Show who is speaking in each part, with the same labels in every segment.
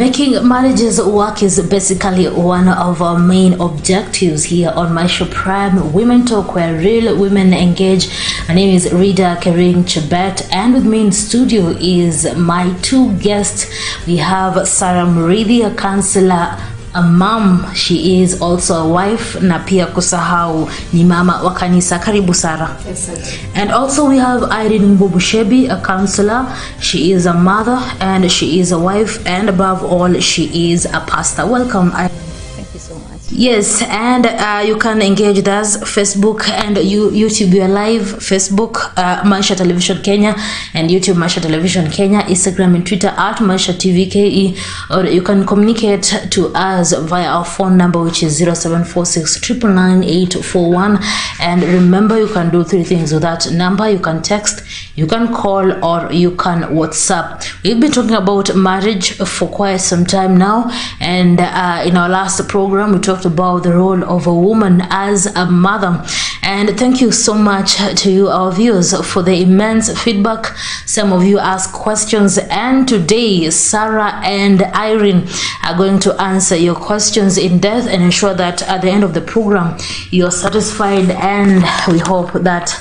Speaker 1: Making marriages work is basically one of our main objectives here on Maisha Prime Women Talk, where real women engage. My name is Rida Kering Chebet, and with me in studio is my two guests. We have Sarah Murithi, a counselor, a mom. She is also a wife, na pia kusahau ni mama wa kanisa. Karibu Sarah.
Speaker 2: Yes, sir.
Speaker 1: And also we have Irene Mbobushebi, a counselor. She is a mother and she is a wife, and above all she is a pastor. Welcome, Irene.
Speaker 2: Thank you so much.
Speaker 1: Yes, and you can engage with us Facebook and YouTube. We are live Facebook, Maisha Television Kenya, and YouTube Maisha Television Kenya, Instagram and Twitter at Maisha TV KE, or you can communicate to us via our phone number, which is 0746 999 841. And remember, you can do three things with that number. You can text, you can call, or you can WhatsApp. We've been talking about marriage for quite some time now, and in our last program we talked about the role of a woman as a mother. And thank you so much to you, our viewers, for the immense feedback. Some of you asked questions, and today Sarah and Irene are going to answer your questions in depth and ensure that at the end of the program you're satisfied, and we hope that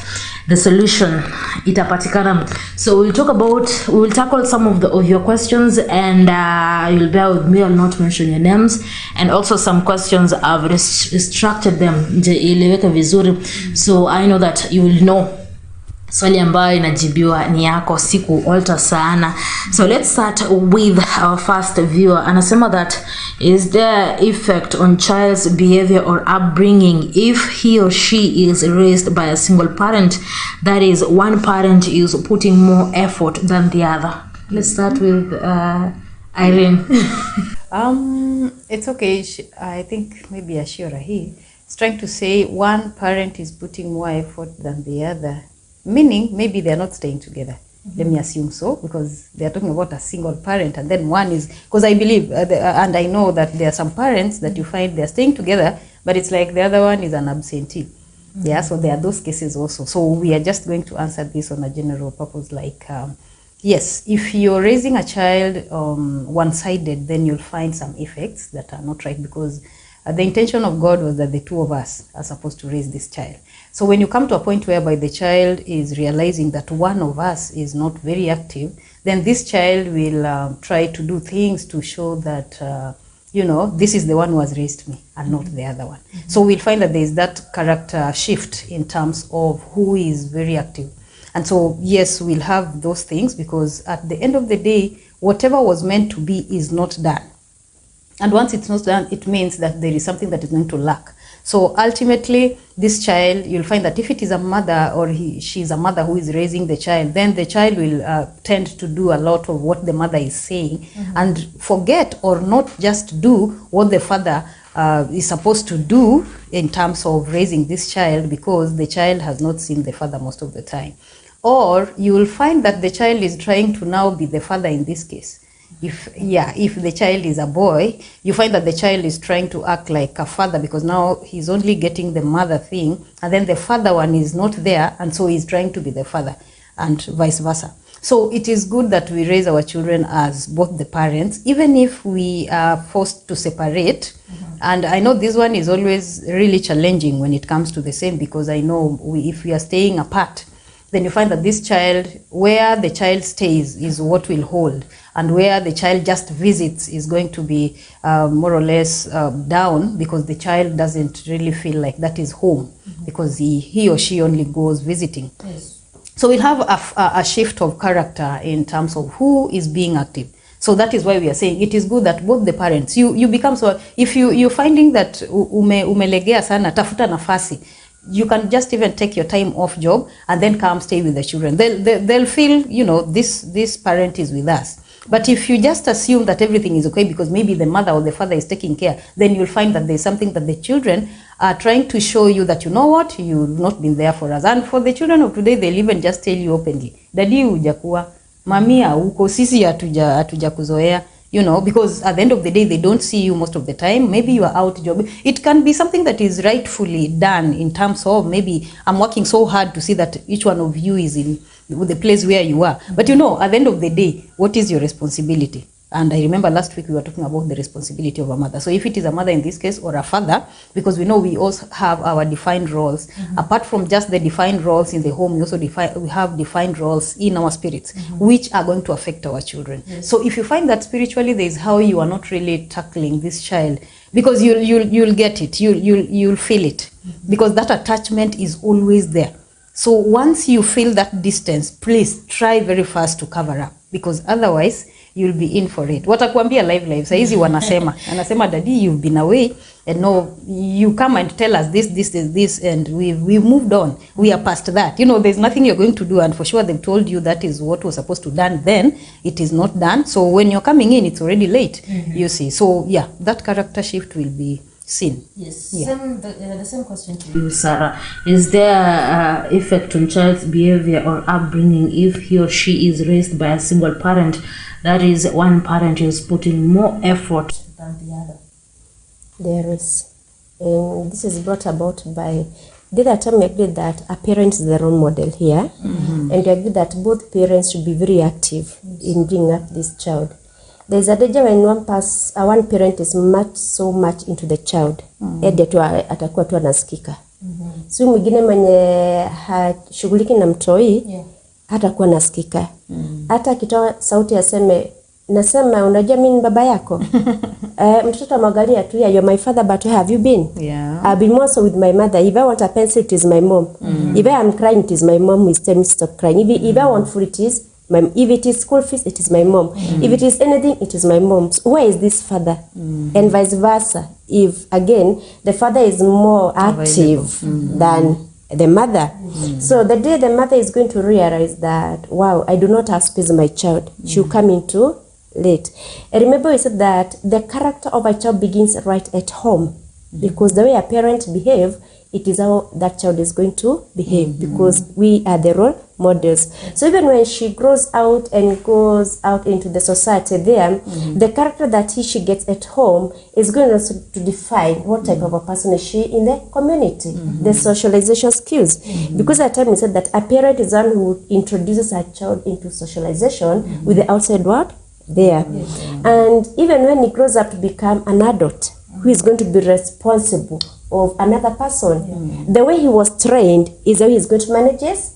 Speaker 1: the solution itapatikana. So we will tackle some of your questions, and you'll bear with me, I'll not mention your names, and also some questions I've restricted them nje ileweke vizuri, so I know that you will know swali ambayo inajibiwa ni yako, siku alter sana. So let's start with our first viewer. Anasema that is there effect on child's behavior or upbringing if he or she is raised by a single parent, that is, one parent is putting more effort than the other? Let's start with Irene.
Speaker 2: It's okay. I think maybe Ashura here is trying to say one parent is putting more effort than the other, meaning maybe they're not staying together. Let me assume so, because they're talking about a single parent, and then one is, because I believe and I know that there are some parents that you find they're staying together, but it's like the other one is an absentee. Yeah, so there are those cases also. So we are just going to answer this on a general purpose, like yes, if you're raising a child one-sided, then you'll find some effects that are not right, because the intention of God was that the two of us are supposed to raise this child. So when you come to a point whereby the child is realizing that one of us is not very active, then this child will try to do things to show that, this is the one who has raised me and not the other one. Mm-hmm. So we'll find that there is that character shift in terms of who is very active. And so, yes, we'll have those things, because at the end of the day, whatever was meant to be is not done. And once it's not done, it means that there is something that is going to lack. So ultimately, this child, you'll find that if it is a mother or she's a mother who is raising the child, then the child will tend to do a lot of what the mother is saying, mm-hmm. and forget or not just do what the father is supposed to do in terms of raising this child, because the child has not seen the father most of the time. Or you will find that the child is trying to now be the father in this case. If the child is a boy, you find that the child is trying to act like a father, because now he's only getting the mother thing, and then the father one is not there, and so he's trying to be the father, and vice versa. So it is good that we raise our children as both the parents, even if we are forced to separate. Mm-hmm. And I know this one is always really challenging when it comes to the same, because I know if we are staying apart, then you find that this child, where the child stays is what will hold, and where the child just visits is going to be more or less down, because the child doesn't really feel like that is home, mm-hmm. because he or she only goes visiting. Yes. So we'll have a shift of character in terms of who is being active. So that is why we are saying it is good that both the parents, you become, so if you're finding that umelegea sana, tafuta nafasi, you can just even take your time off job and then come stay with the children. They'll feel, this parent is with us. But if you just assume that everything is okay because maybe the mother or the father is taking care, then you'll find that there's something that the children are trying to show you that, you know what, you've not been there for us. And for the children of today, they'll even just tell you openly, Daddy hujakuwa, mamia uko, sisi hatuja kuzoea. Because at the end of the day, they don't see you most of the time. Maybe you are out job. It can be something that is rightfully done in terms of, maybe I'm working so hard to see that each one of you is in the place where you are. But at the end of the day, what is your responsibility? And I remember last week we were talking about the responsibility of a mother. So if it is a mother in this case or a father, because we know we also have our defined roles. Apart from just the defined roles in the home, we also have defined roles in our spirits, which are going to affect our children. So if you find that spiritually there is how you are not really tackling this child, because you'll get it, you'll feel it, because that attachment is always there. So once you feel that distance, please try very fast to cover up, because otherwise you'll be in for it. Watakuambia live. Saizi anasema daddy, you've been away, and no, you come and tell us this, and we've moved on. We are past that. There's nothing you're going to do, and for sure they've told you that is what was supposed to done then. It is not done. So when you're coming in, it's already late. You see. So yeah, that character shift will be seen.
Speaker 1: Yes. Yeah. The same question to you, Sarah. Is there effect on child's behavior or upbringing if he or she is raised by a single parent? That is, one parent is putting more effort than the other.
Speaker 3: There is. And this is brought about by, the other time we agreed that a parent is the role model here. And we agreed that both parents should be very active in bringing up this child. There is a danger when one parent is so much into the child. Ede tu atakuwa tu anasikika. Si mwingine mwenye hashughuliki na mtoi, hatakuwa nasikika. Hata akitoa sauti aseme, nasema unajua mimi ni baba yako. Mtoto amwangalia tu, you're my father, but where have you been? I've been more so with my mother. If I want a pencil, it is my mom. If I am crying, it is my mom who is telling me to stop crying. If I want food, it is if it is school fees, it is my mom. If it is anything, it is my mom. So where is this father? And vice versa. If, again, the father is more active than the mother. So the day the mother is going to realize that, wow, I do not have space for my child, she'll come in too late. And remember we said that the character of a child begins right at home. Because the way a parent behave, it is how that child is going to behave, because we are the role models. So even when she grows out and goes out into the society there, the character that she gets at home is going also to define what type of a person is she in the community, the socialization skills. Because at the time we said that a parent is one who introduces a child into socialization with the outside world there. And even when he grows up to become an adult, who is going to be responsible of another person, the way he was trained is how he's going to manage his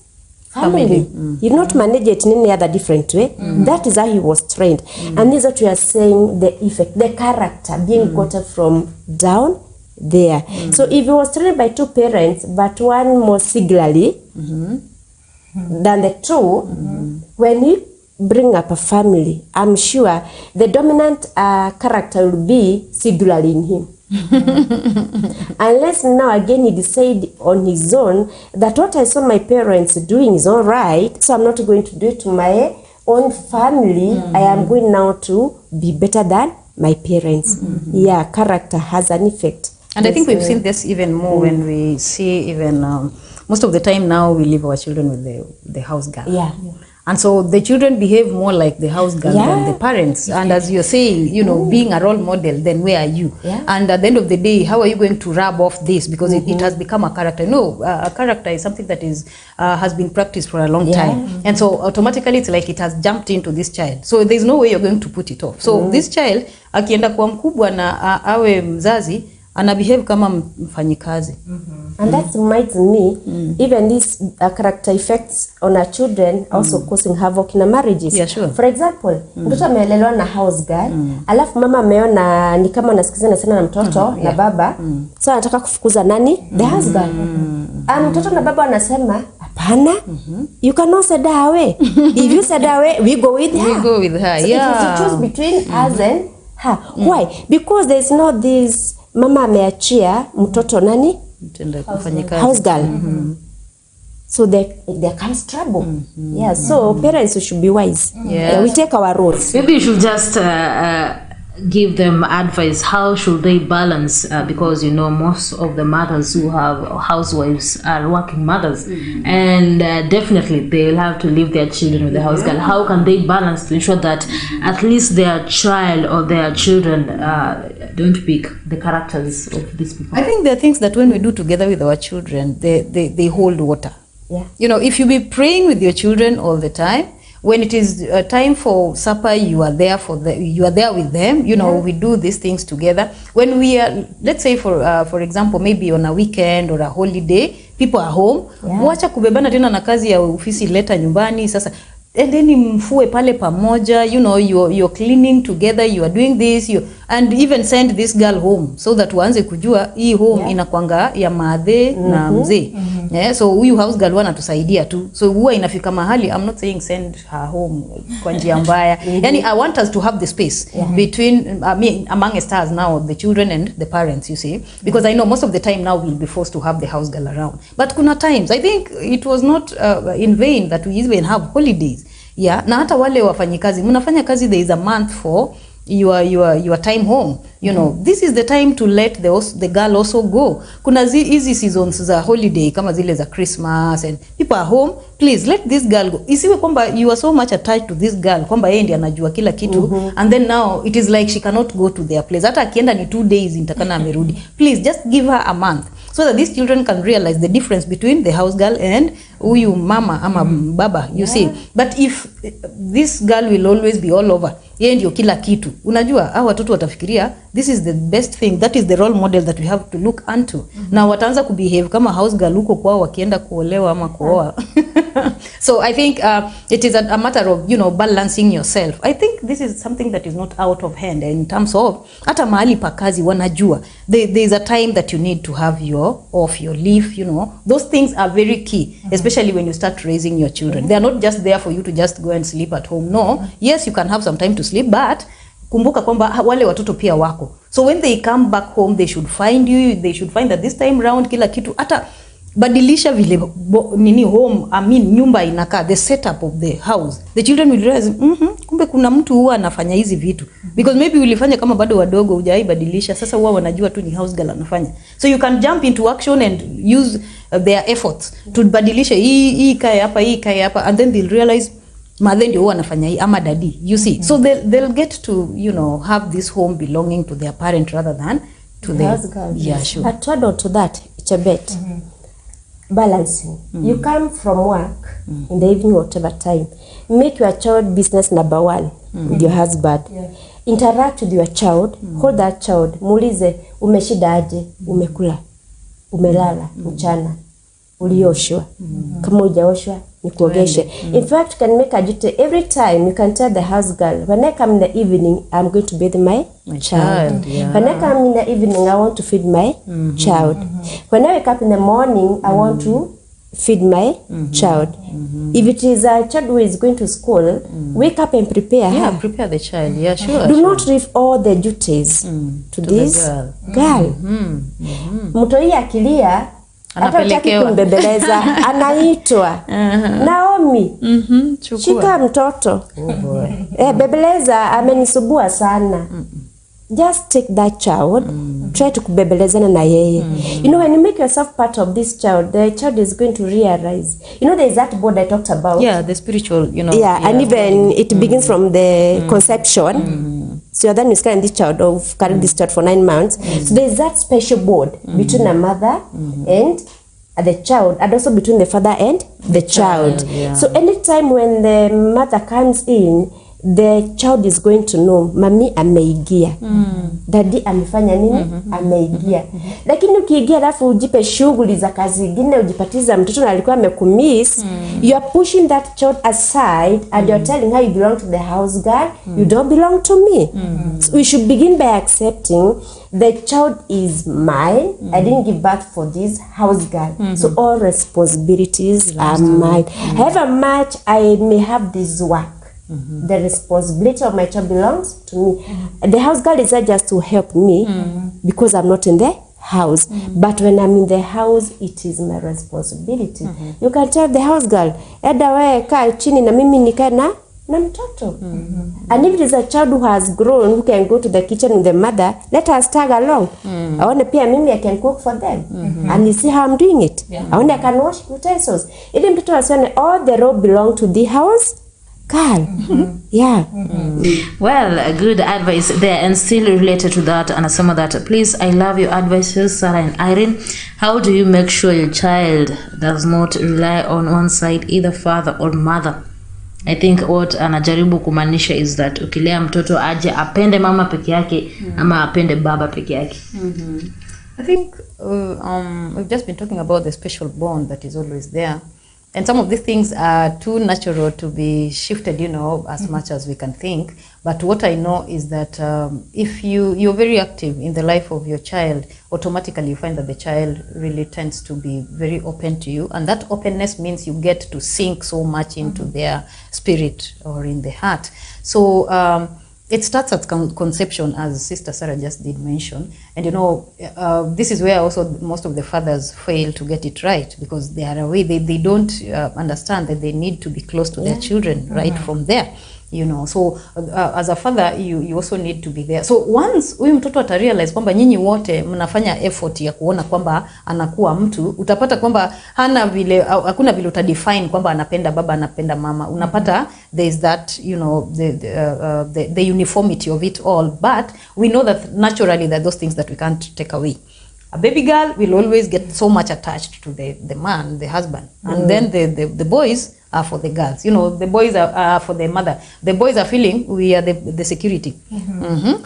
Speaker 3: family. He did not manage it in any other different way. That is how he was trained. And this is what we are saying, the effect, the character being gotten from down there. So if he was trained by two parents, but one more singularly than the two, when he bring up a family, I'm sure the dominant character will be singularly in him. Unless now again he decide on his own that what I saw my parents doing is all right, so I'm not going to do it to my own family. I am going now to be better than my parents. Yeah, character has an effect.
Speaker 2: And I think we've seen this even more when we see even most of the time now we leave our children with the house girl. And so the children behave more like the house girl than the parents. And as you're saying, being a role model, then where are you? And at the end of the day, how are you going to rub off this? Because it has become a character. No, a character is something that is has been practiced for a long time. And so automatically it's like it has jumped into this child. So there's no way you're going to put it off. So this child, akienda kwa mkubwa na awe mzazi, ana behave kama mfanyikazi.
Speaker 3: And that reminds me, even these character effects on our children also causing havoc in our marriages.
Speaker 2: Yeah, sure.
Speaker 3: For example, mtoto amelelewa na house girl, alafu mama ameona ni kama anasikizana sana na mtoto na baba, so anataka kufukuza nani? The house girl. Mtoto na baba anasema, hapana, you cannot send her away. If you send her away, we go with her.
Speaker 2: We go with her,
Speaker 3: so it is to choose between us and her. Why? Because there is not this mama ameachia mtoto nani? House girl. So there comes trouble. So parents should be wise. We take our roles.
Speaker 1: Maybe you should just give them advice. How should they balance? Because most of the mothers who have housewives are working mothers, and definitely they'll have to leave their children with the house girl. How can they balance to ensure that at least their child or their children don't pick the characters of these people?
Speaker 2: I think there are things that when we do together with our children, they hold water. If you be praying with your children all the time, when it is time for supper, you are there with them, you know. We do these things together. When we are, let's say for example, maybe on a weekend or a holiday, people are home, wacha kubebana tena na kazi ya ofisi leta nyumbani sasa. And then mfue pale pamoja, you know, you're cleaning together, you are doing this, and even send this girl home so that waanze kujua hii home inakwanga ya madhe na mzee. So huyu house girl wanatusaidia tu. So huwa inafika mahali, I'm not saying send her home kwa njia mbaya. Yani I want us to have the space between among stars now, the children and the parents, you see, because I know most of the time now we'll be forced to have the house girl around. But kuna times I think it was not in vain that we even have holidays. Na hata wale wafanyikazi mnafanya kazi, there is a month for your time home, you know. This is the time to let the girl also go. Kuna easy seasons za holiday kama zile za Christmas and people are home, please let this girl go. Isiwe kwamba you are so much attached to this girl kwamba yeye ndiye anajua kila kitu, and then now it is like she cannot go to their place. Hata akienda ni 2 days nitakana amerudi. Please just give her a month so that these children can realize the difference between the house girl and huyu mama ama baba, you see. But if this girl will always be all over, yeye ndio kila kitu, unajua hao watoto watafikiria this is the best thing, that is the role model that we have to look unto. Na wataanza kubehave kama house girl huko kwao wakienda kuolewa ama kuoa. So I think it is a matter of, you know, balancing yourself. I think this is something that is not out of hand in terms of hata mahali pa kazi wanajua there is a time that you need to have your leave, you know. Those things are very key, especially when you start raising your children. They are not just there for you to just go and sleep at home. No, yes, you can have some time to sleep, but kumbuka kwamba wale watoto pia wako. So when they come back home, they should find you, they should find that this time round kila kitu, hata badilisha vile home, I mean nyumba inakaa, the setup of the house. The children will realize kumbe kuna mtu huwa anafanya hizi vitu, because maybe ulifanya kama bado wadogo hujaibadilisha, sasa huwa wanajua tu ni house girl anafanya. So you can jump into action and use their efforts to badilisha hii kae hapa, and then they'll realize mother ndio huwa anafanya hii ama daddy, you see. So they'll get to, you know, have this home belonging to their parent rather than to the house girl. Yeah, sure.
Speaker 3: But to add to that, it's a bit balancing. You come from work in the evening, whatever time, make your child business number 1 with your husband. Interact with your child, hold that child, muulize umeshida aje, umekula, umelala mchana, ulioshwa, kama hujaoshwa nikuogeshe. In fact, you can make a duty every time. You can tell the house girl, when I come in the evening, I'm going to bathe my child. When I come in the evening, I want to feed my child. When I wake up in the morning, I want to feed my child. If it is a child who is going to school, wake up and prepare her.
Speaker 2: Prepare the child. Yeah, sure.
Speaker 3: Do not leave all the duties to this girl. Mtoi akilia, hata utaki kumbebeleza, anaitwa Naomi, shika mtoto, bebeleza, amenisubua sana. Just take that child, try to kubebelezana na yeye. You know, when you make yourself part of this child, the child is going to realize. You know, there is that bond I talked about.
Speaker 2: Yeah, the spiritual, you know.
Speaker 3: And even it begins from the conception. So then you carry this child, or carry this child for 9 months. So there is that special bond between a mother and the child, and also between the father and the child. So anytime when the mother comes in, the child is going to know mami ameigia, daddy amefanya nini, ameigia. Lakini ukiigia alafu ujipe shughuli za kazi zingine, ujipatiza mtoto na alikuwa amekumiss, you are pushing that child aside and you're telling her you belong to the house girl, you don't belong to me. So we should begin by accepting the child is mine. I didn't give birth for this house girl. So all responsibilities are mine. However much I may have this work, the responsibility of my child belongs to me. The house girl is there just to help me because I'm not in the house. But when I'm in the house, it is my responsibility. You can tell the house girl, eda wewe kaa chini na mimi nikae na mtoto. And if it is a child who has grown, who can go to the kitchen with the mother, let us tag along. I want to pay mimi, I can cook for them. And you see how I'm doing it. I want I can wash utensils. Ili mtoto asione all the role belong to the house girl.
Speaker 1: Well, good advice there. And still related to that, anasema that please, I love your advices, Sarah and Irene. How do you make sure your child does not rely on one side, either father or mother? I think what anajaribu kumaanisha is that ukilea mtoto aje apende mama peke yake ama apende baba peke yake.
Speaker 2: I think we've just been talking about the special bond that is always there. And some of these things are too natural to be shifted, you know, as much as we can think. But what I know is that if you're very active in the life of your child, automatically you find that the child really tends to be very open to you. And that openness means you get to sink so much into their spirit or in the heart. So it starts at conception, as Sister Sarah just did mention. And you know, this is where also most of the fathers fail to get it right, because they are away. They don't understand that they need to be close to their children right from there. You know, so as a father you also need to be there. So once huyu mtoto atarealize kwamba nyinyi wote mnafanya effort ya kuona kwamba anakuwa mtu, utapata kwamba hakuna vile utadefine kwamba anapenda baba anapenda mama. Unapata there is that, you know, the uniformity of it all, but we know that naturally that those things that we can't take away. A baby girl will always get so much attached to the man, the husband, and then the boys are for the girls. You know, the boys are for the mother. The boys are feeling we are the security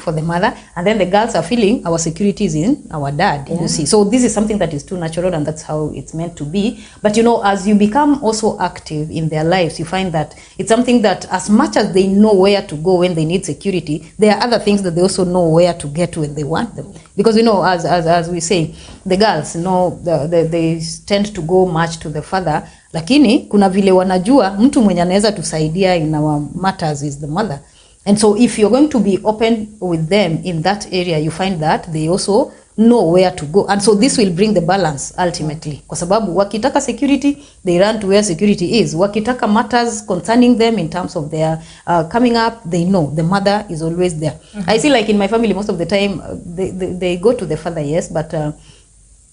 Speaker 2: for the mother, and then the girls are feeling our security is in our dad. You see, so this is something that is too natural, and that's how it's meant to be. But you know, as you become also active in their lives, you find that it's something that as much as they know where to go when they need security, there are other things that they also know where to get when they want them. Because you know, as we say, the girls, you know, they tend to go much to the father. Lakini kuna vile wanajua mtu mwenye anaweza tusaidia in our matters is the mother. And so if you're going to be open with them in that area, you find that they also know where to go. And so this will bring the balance ultimately. Kwa sababu wakitaka security, they run to where security is. Wakitaka matters concerning them in terms of their coming up, they know the mother is always there. I see, like in my family, most of the time they go to the father, yes, but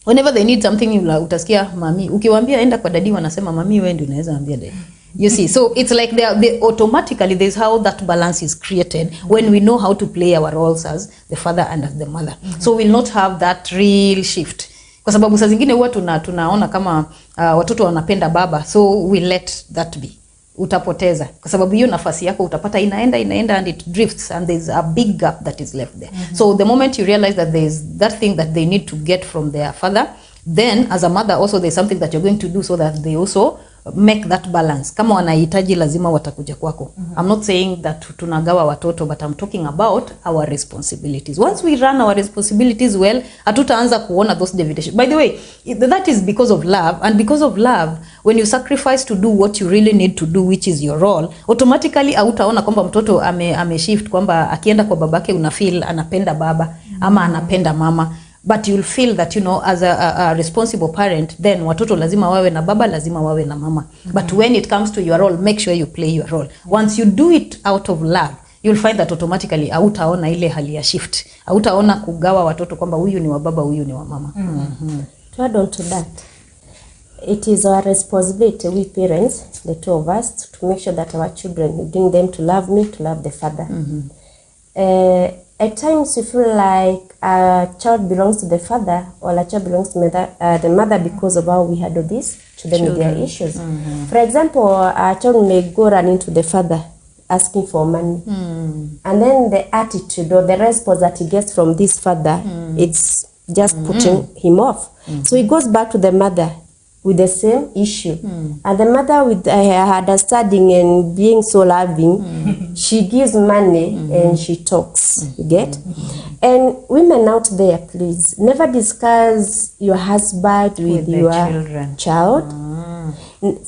Speaker 2: whenever they need something, utasikia mami. Ukiwaambia enda kwa dadi, wanasema mami wewe ndio unaweza ambia dadi. You see, so it's like they automatically, there's how that balance is created when we know how to play our roles as the father and as the mother. So we'll not have that real shift. Kwa sababu saa zingine huwa tunaona kama watoto wanapenda baba, so we let that be. Utapoteza kwa sababu hiyo nafasi yako utapata inaenda and it drifts, and there's a big gap that is left there. So the moment you realize that there's that thing that they need to get from their father, then as a mother also there's something that you're going to do so that they also make that balance. Kama wanahitaji lazima watakuja kwako. I'm not saying that tunagawa watoto, but I'm talking about our responsibilities. Once we run our responsibilities well, hatutaanza kuona those deviations. By the way, that is because of love, and because of love, when you sacrifice to do what you really need to do, which is your role, automatically hautaona kwamba mtoto ame-shift kwamba akienda kwa babake unafeel anapenda baba ama anapenda mama. But you'll feel that, you know, as a responsible parent, then watoto lazima wawe na baba, lazima wawe na mama. But when it comes to your role, make sure you play your role. Once you do it out of love, you'll find that automatically hautaona ile hali ya shift. Hautaona kugawa watoto kwamba huyu ni wa baba, huyu ni wa mama.
Speaker 3: To add on to that, it is our responsibility, we parents, the two of us, to make sure that our children, we bring them to love me, to love the father. At times you feel like a child belongs to the father or a child belongs to the mother because of how we handle this children with their issues. For example, a child may go run into the father asking for money, and then the attitude or the response that he gets from this father, it's just putting him off. So he goes back to the mother with the same issue, and the mother, with her understanding and being so loving, she gives money and she talks. You get? And women out there, please never discuss your husband with your child.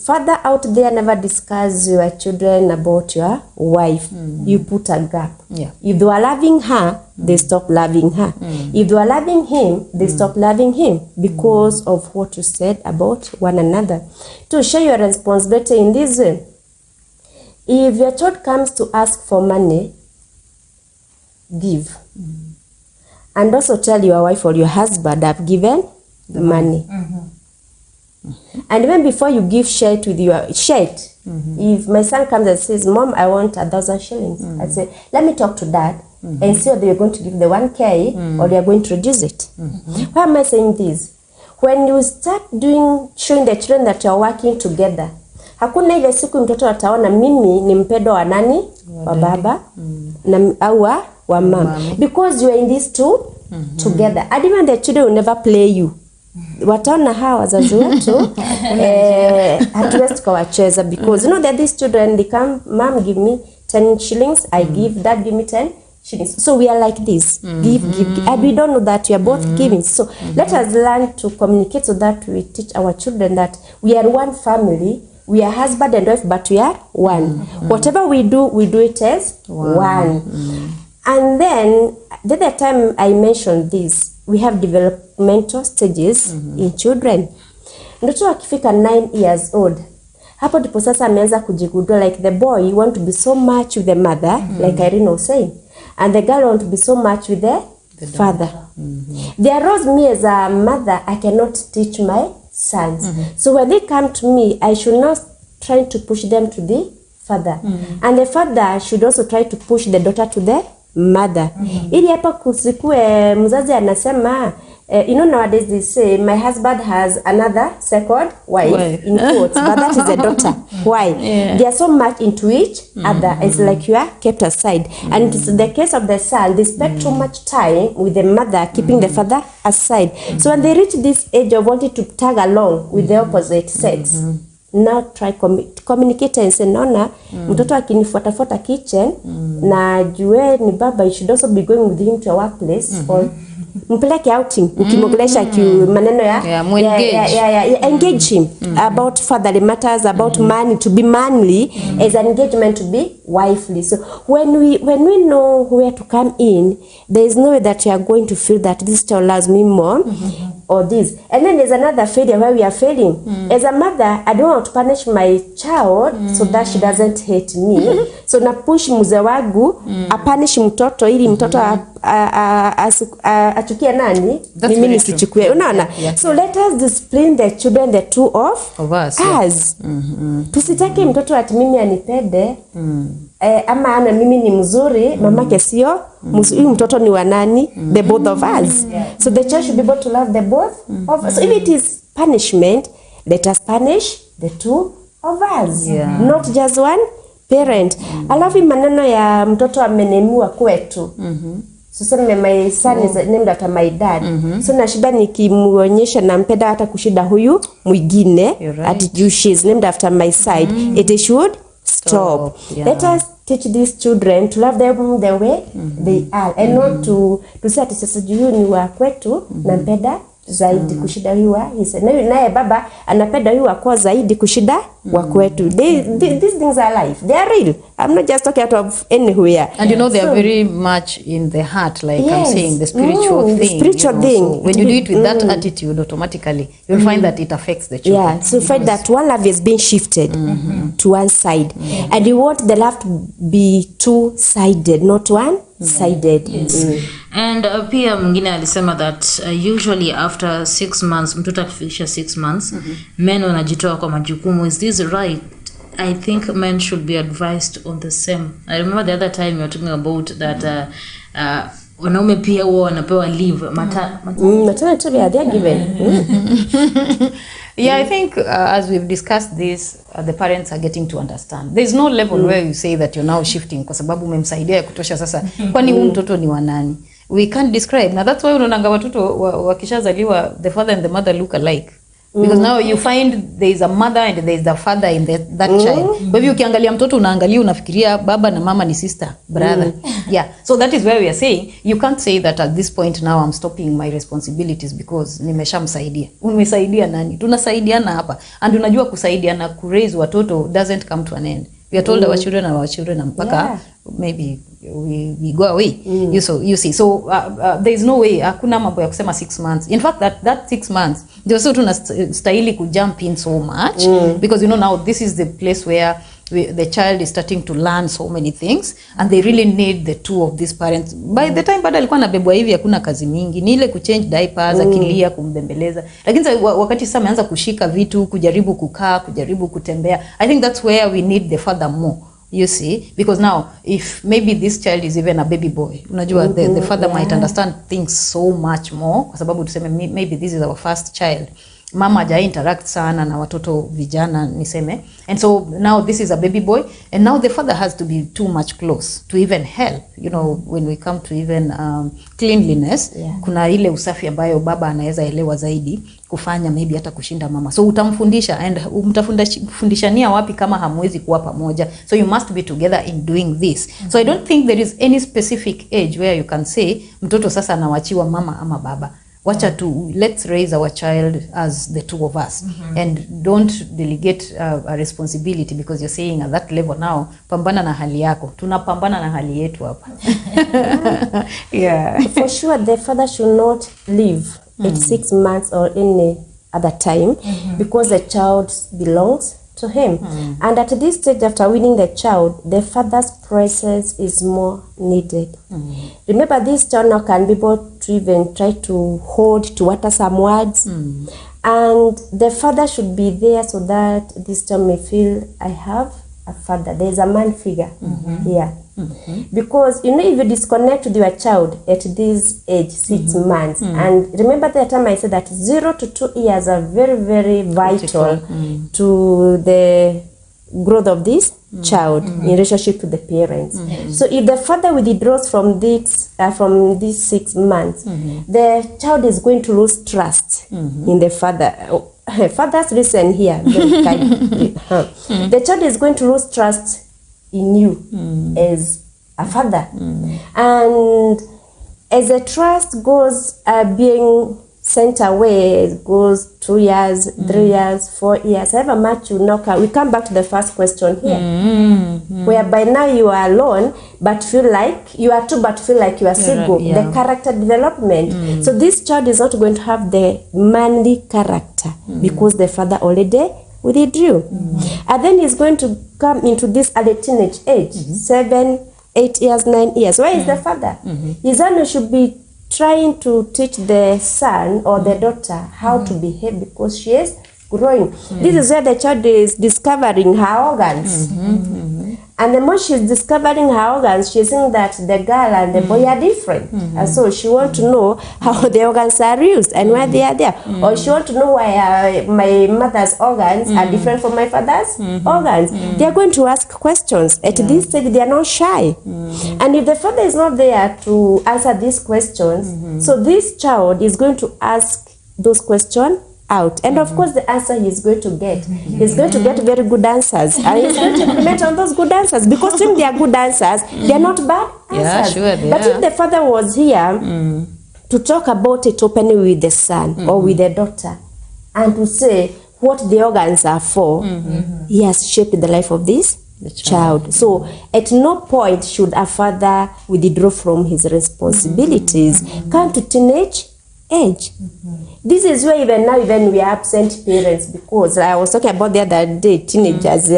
Speaker 3: Father out there, never discuss your children about your wife. You put a gap. If they are loving her, they stop loving her. If they are loving him, they stop loving him because of what you said about one another. To share your responsibility in this way, if your child comes to ask for money, give. And also tell your wife or your husband, I've given the money. And even before you give share with your share, if my son comes and says, Mom, I want 1,000 shillings, I say, let me talk to Dad and see whether you're going to give the 1K or you're going to reduce it. Why am I saying this? When you start showing the children that you're working together, Hakuna ile siku mtoto ataona mimi ni mpendo wa nani? Wa baba na au wa mama. Because you are in these two together. And even the children will never play you. Wataona hawa wazazi wetu hatuwezi tukawacheza because you know that these children they come, mom give me 10 shillings, I give, dad give me 10 shillings. So we are like this, give, and we don't know that we are both giving. So let us learn to communicate so that we teach our children that we are one family. We are husband and wife, but we are one. Whatever we do it as one. And then the other time I mentioned this, we have developmental stages in children. Mtoto akifika 9 years old, hapo ndipo sasa ameanza kujigundua, like the boy want to be so much with the mother, like Irene was saying, and the girl want to be so much with the father. There arose me as a mother, I cannot teach my sons. So when they come to me, I should not try to push them to the father. And the father should also try to push the daughter to the mother. Ili hapa kusikue mzazi anasema you know nowadays they say my husband has another second wife in quotes, but that is a daughter. Why? They are so much into each other. It's like you are kept aside. And it's the case of the son, they spend too much time with the mother, keeping the father aside. So when they reach this age of wanting to tag along with the opposite sex, now try communicate and say nona mtoto akinifuata kitchen na jue ni baba, you should also be going with him to a workplace or mpeleke outing ukimwongelesha maneno ya engage him about fatherly matters, about money, to be manly as an engagement to be wifely. So when we know where to come in, there is no way that you are going to feel that this child loves me more or this. And then there's another failure where we are failing. As a mother, I don't want to punish my child so that she doesn't hate me. So na push mzee wangu apanish mtoto ili mtoto achukie nani? Mimi nisichukue. Unaona? So let us discipline the children, the two of us. Tusitake mtoto ati mimi anipende ama ana mimi ni mzuri, mamake sio mzuri, mtoto ni wa nani? The both of us. So the child should be able to love the both of us. So if it is punishment, let us punish the two of us, not just one parent. Alafu maneno ya mtoto amenemua kwetu. So sema my son is named after my dad. So na shida nikimuonyesha nampenda hata kushida huyu mwingine, at you she is named after my side. It should stop. Let us teach these children to love them the way they are, and not to say ati sasa juu ni wa kwetu nampenda zaidi kushida huyu wa hisa, naye baba anapenda huyu kwa zaidi kushida wa kwetu. These things are life, they are real. I'm not just talking out of anywhere.
Speaker 2: And you know they are very much in the heart, like I'm saying, the spiritual thing.
Speaker 3: The spiritual thing.
Speaker 2: So when you do it with that attitude, automatically you'll find that it affects the children.
Speaker 3: Yeah, so find that one love is being shifted to one side, and you want the love to be two-sided, not one-sided.
Speaker 1: And pia mwingine alisema that usually after 6 months, mtoto akifikisha 6 months, men wanajitoa kwa majukumu. Is this right? I think men should be advised on the same. I remember the other time you were talking about that wanaume pia wao wanapewa leave
Speaker 3: maternity leave they are given.
Speaker 2: Yeah, I think as we've discussed this, the parents are getting to understand. There's no level where you say that you're now shifting kwa sababu umemsaidia ya kutosha sasa. Kwani huyu mtoto ni wa nani? We can't describe. Now that's why unaona watoto wakishazaliwa the father and the mother look alike. Because now you find there is a mother and there is the father in that child. Kwa hivyo ukiangalia mtoto unaangalia unafikiria baba na mama ni sister, brother. Yeah. So that is where we are saying you can't say that at this point now I'm stopping my responsibilities because nimeshamsaidia. Umesaidia nani? Tunasaidiana hapa. And unajua kusaidiana ku raise watoto doesn't come to an end. We are told our children mpaka maybe we go away. You see. So there is no way hakuna mambo ya kusema 6 months. In fact that 6 months they also tunastahili ku jump in so much because you know now this is the place where the child is starting to learn so many things and they really need the two of these parents. By the time bado alikuwa anabebwa hivi hakuna kazi mingi, ni ile kuchange diapers, akilia kumbembeleza. Lakini wakati sasa ameanza kushika vitu, kujaribu kukaa, kujaribu kutembea, I think that's where we need the father more. You see, because now if maybe this child is even a baby boy, unajua the father might understand things so much more kwa sababu tuseme maybe this is our first child. mama haja interact sana na watoto vijana niseme, and so now this is a baby boy, and now the father has to be too much close to even help, you know, when we come to even cleanliness. Kuna ile usafi ambayo baba anaweza elewa zaidi kufanya, maybe hata kushinda mama. So utamfundisha, and mtafundishania wapi kama hamwezi kuwa pamoja? So you must be together in doing this. So I don't think there is any specific age where you can say mtoto sasa anawachiwa mama ama baba. Wacha tu, let's raise our child as the two of us, and don't delegate a responsibility, because you're saying at that level now, pambana na hali yako. Tunapambana na hali yetu hapa. Yeah.
Speaker 3: For sure, the father should not leave at 6 months or any other time, because the child belongs to him. And at this stage, after winning the child, the father's presence is more needed. Remember, this child now can be able to even try to hold, to utter some words. And the father should be there so that this child may feel, I have a father. There's a man figure here. Because, you know, if you disconnect with your child at this age, 6 months, and remember the time I said that 0 to 2 years are very, very vital to the growth of this child in relationship to the parents. So if the father withdraws from these 6 months, the child is going to lose trust in the father. Fathers, listen here very kindly. The child is going to lose trust in you as a father, and as the trust goes being sent away, it goes 2 years, 3 years, 4 years, however much you knock out. We come back to the first question here, whereby now you are alone, but feel like you are two, but feel like you are single. The character development. So this child is not going to have the manly character because the father already withdrew. And then he's going to come into this early teenage age, 7, 8 years, 9 years. Where is the father? His son should be trying to teach the son or the daughter how to behave, because she is growing. This is where the child is discovering her organs. And the more she's discovering her organs, she's seeing that the girl and the boy are different. And so she wants to know how the organs are used and why they are there. Or she wants to know why my mother's organs are different from my father's organs. They are going to ask questions. At this stage, they are not shy. And if the father is not there to answer these questions, so this child is going to ask those questions out, and of course the answer he is going to get, he's going to get very good answers, and he's going to implement on those good answers, because when they are good answers, they are not bad answers. But if the father was here to talk about it openly with the son or with the daughter, and to say what the organs are for, he has shaped the life of this child. So at no point should a father withdraw from his responsibilities. Come to teenage age. This is where even we are absent parents, because I was talking about the other day, teenagers,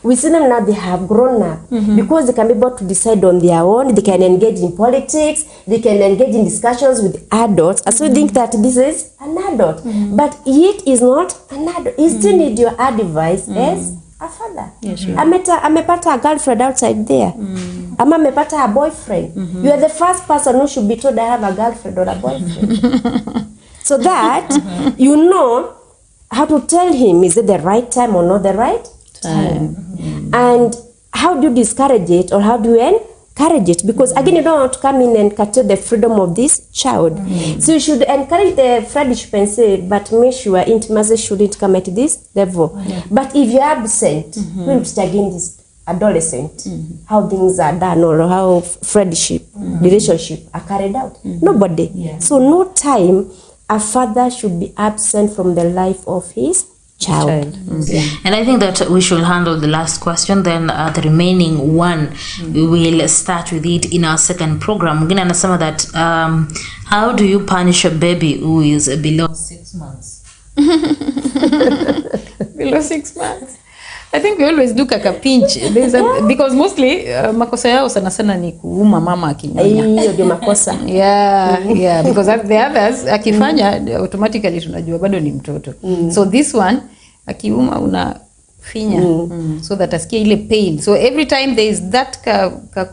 Speaker 3: we see them now, they have grown up, because they can be able to decide on their own, they can engage in politics, they can engage in discussions with adults, and so we think that this is an adult, but yet is not an adult. You still need your advice as a father. Amepata a girlfriend outside there. Ama amepata a boyfriend. You are the first person who should be told I have a girlfriend or a boyfriend. So that you know how to tell him, is it the right time or not the right time? And how do you discourage it, or how do you encourage it? Because again, you don't want to come in and curtail the freedom of this child. So you should encourage the friendship and say, but make sure intimacy shouldn't come at this level. But if you're absent, we'll start again this adolescent, how things are done, or how friendship, relationship are carried out. Nobody. So no time a father should be absent from the life of his child.
Speaker 1: And I think that we should handle the last question, then the remaining one we will start with it in our second program. Mwingine anasema that how do you punish a baby who is below 6 months?
Speaker 2: Below 6 months. I think we always do kaka pinch. Because mostly makosa yao sana sana ni kuuma mama akinyonya.
Speaker 3: Hiyo ndio makosa.
Speaker 2: Because the others akifanya automatically tunajua bado ni mtoto. So this one akiuma unafinya so that asikie ile pain. So every time there is that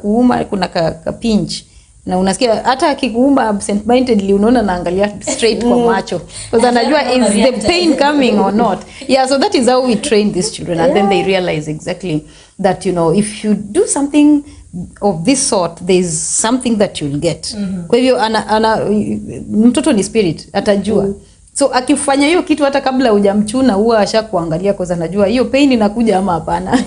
Speaker 2: kuuma kuna ka pinch, Na unasikia hata akikuumba absent mindedly unaona naangalia straight kwa macho because anajua is the pain coming or not. Yeah, so that is how we train these children, and then they realize exactly that, you know, if you do something of this sort, there is something that you'll get. Kwa hivyo mtoto ni spirit, atajua. So akifanya hiyo kitu hata kabla hujamchuna huwa ashakuangalia kwa sababu anajua hiyo pain inakuja ama hapana.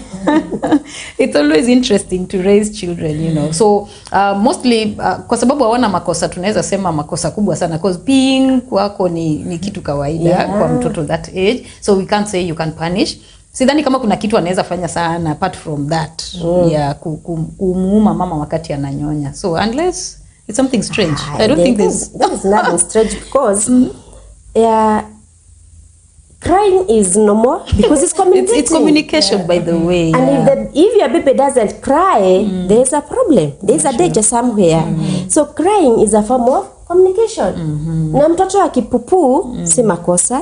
Speaker 2: It's always interesting to raise children, you know. So mostly kwa sababu hawana makosa, tunaweza sema makosa kubwa sana because peeing kwako ni kitu kawaida kwa mtoto that age. So we can't say you can punish. Sidhani kama kuna kitu anaweza fanya sana apart from that. Yeah, kumuuma mama wakati ananyonya. So unless it's something strange. I don't think there's
Speaker 3: nothing strange because crying is normal because it's communicating.
Speaker 2: It's communication, by the way.
Speaker 3: And if your baby doesn't cry, there's a problem. There's a danger somewhere. So crying is a form of communication. Na mtoto akipupu si makosa.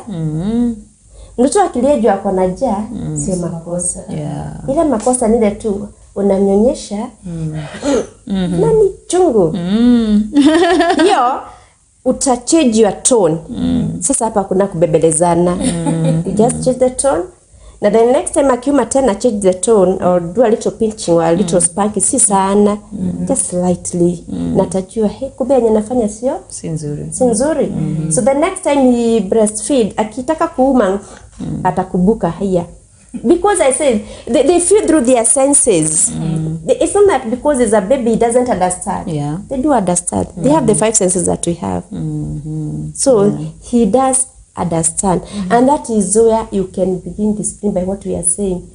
Speaker 3: Mtoto akilia juu ako na njaa si makosa. Ile makosa ni ile tu unamnyonyesha nani chungu. Hiyo utachange your tone. Sasa hapa kuna kubebelezana. You just change the tone. Na the next time akiuma tena change the tone or do a little pinching or a little spanking, si sana. Just slightly. Natajua kumbe yenye nafanya sio
Speaker 2: si nzuri.
Speaker 3: Si nzuri. So the next time he breastfeed akitaka kuuma atakubuka haya. Because I said they feel through their senses. It's not that because it's a baby he doesn't understand.
Speaker 2: Yeah.
Speaker 3: They do understand. They have the 5 senses that we have. So he does understand. And that is where you can begin discipline by what we are saying.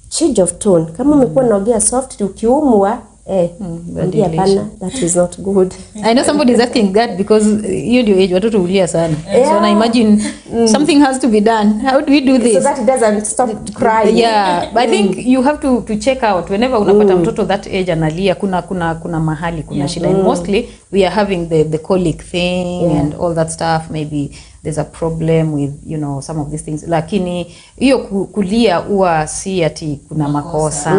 Speaker 3: Change of tone. Kama umekuwa unaongea soft ukiumwa that is not good.
Speaker 2: I know somebody is asking that because you do age watoto ulia sana. So I imagine something has to be done. How do we do this?
Speaker 3: So that it doesn't stop crying.
Speaker 2: Yeah, but I think you have to check out whenever unapata mtoto that age analia kuna mahali kuna shida. And mostly we are having the colic thing and all that stuff. Maybe there's a problem with, you know, some of these things. Lakini hiyo kulia huwa si ati kuna makosa.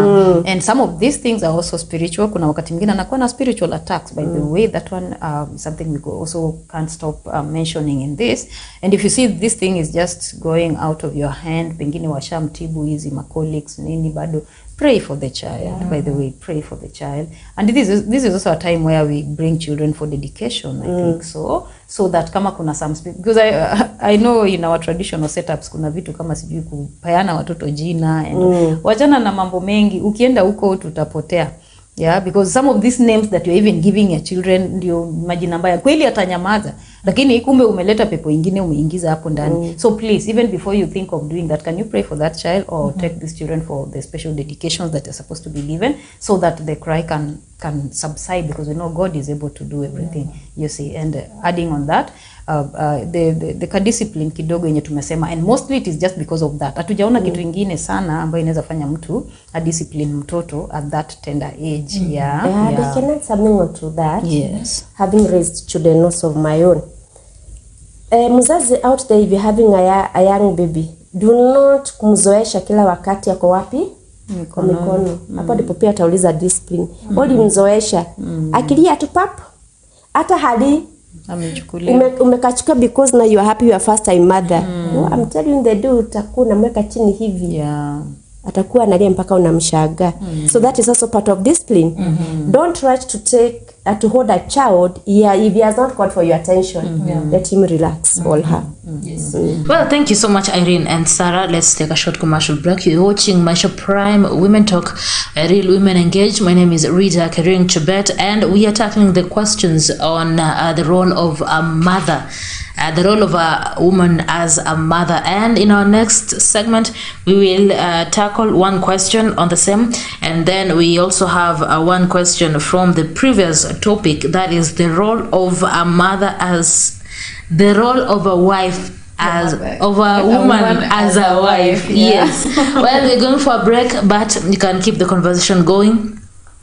Speaker 2: And some of these things are also spiritual. Kuna wakati mwingine anakuwa na spiritual attacks. By the way, that one something we also can't stop mentioning in this. And if you see this thing is just going out of your hand, pengine washamtibu hizi macolics nini bado, pray for the child. By the way, pray for the child. And this is also a time where we bring children for dedication, I think so that kama kuna some because I know in our traditional setups kuna vitu kama sijui kupeana watoto jina and wajana na mambo mengi, ukienda huko tutapotea. Yeah, because some of these names that you're even giving your children ndio majina mbaya. Kweli atanyamaza, lakini kumbe umeleta pepo ingine umeingiza hapo ndani. So please, even before you think of doing that, can you pray for that child or take these children for the special dedications that are supposed to be given so that the cry can subside, because we know God is able to do everything. You see, and adding on that, the discipline kidogo yenye tumesema, and mostly it is just because of that. Hatujaona kitu kingine sana ambayo inaweza fanya mtu discipline mtoto at that tender age.
Speaker 3: I can add something onto that.
Speaker 2: Yes.
Speaker 3: Having raised children also of my own. Mzazi out there, if you're having a young baby, do not kumzoesha kila wakati yako wapi? Mikono. Hapo ndipo pia atauliza discipline. Bodi mzoesha. Akilia tu pap. Hata hali umekachukua because now you are happy you are first time mother. No, I'm telling you the do utakuwa unamweka chini hivi. Atakuwa analia mpaka unamshaga. So that is also part of discipline. Don't rush to take to hold a child if he has not called for your attention. Let him relax or her.
Speaker 1: Well, thank you so much, Irene and Sarah. Let's take a short commercial break. You're watching Maisha Prime Women Talk, Real Women Engage. My name is Rita Kering Chubet, and we are tackling the questions on the role of a mother, the role of a woman as a mother. And in our next segment, we will tackle one question on the same, and then we also have one question from the previous topic, that is the role of a mother as the role of a wife as of a woman as a wife. Yes. Well, we're going for a break, but you can keep the conversation going.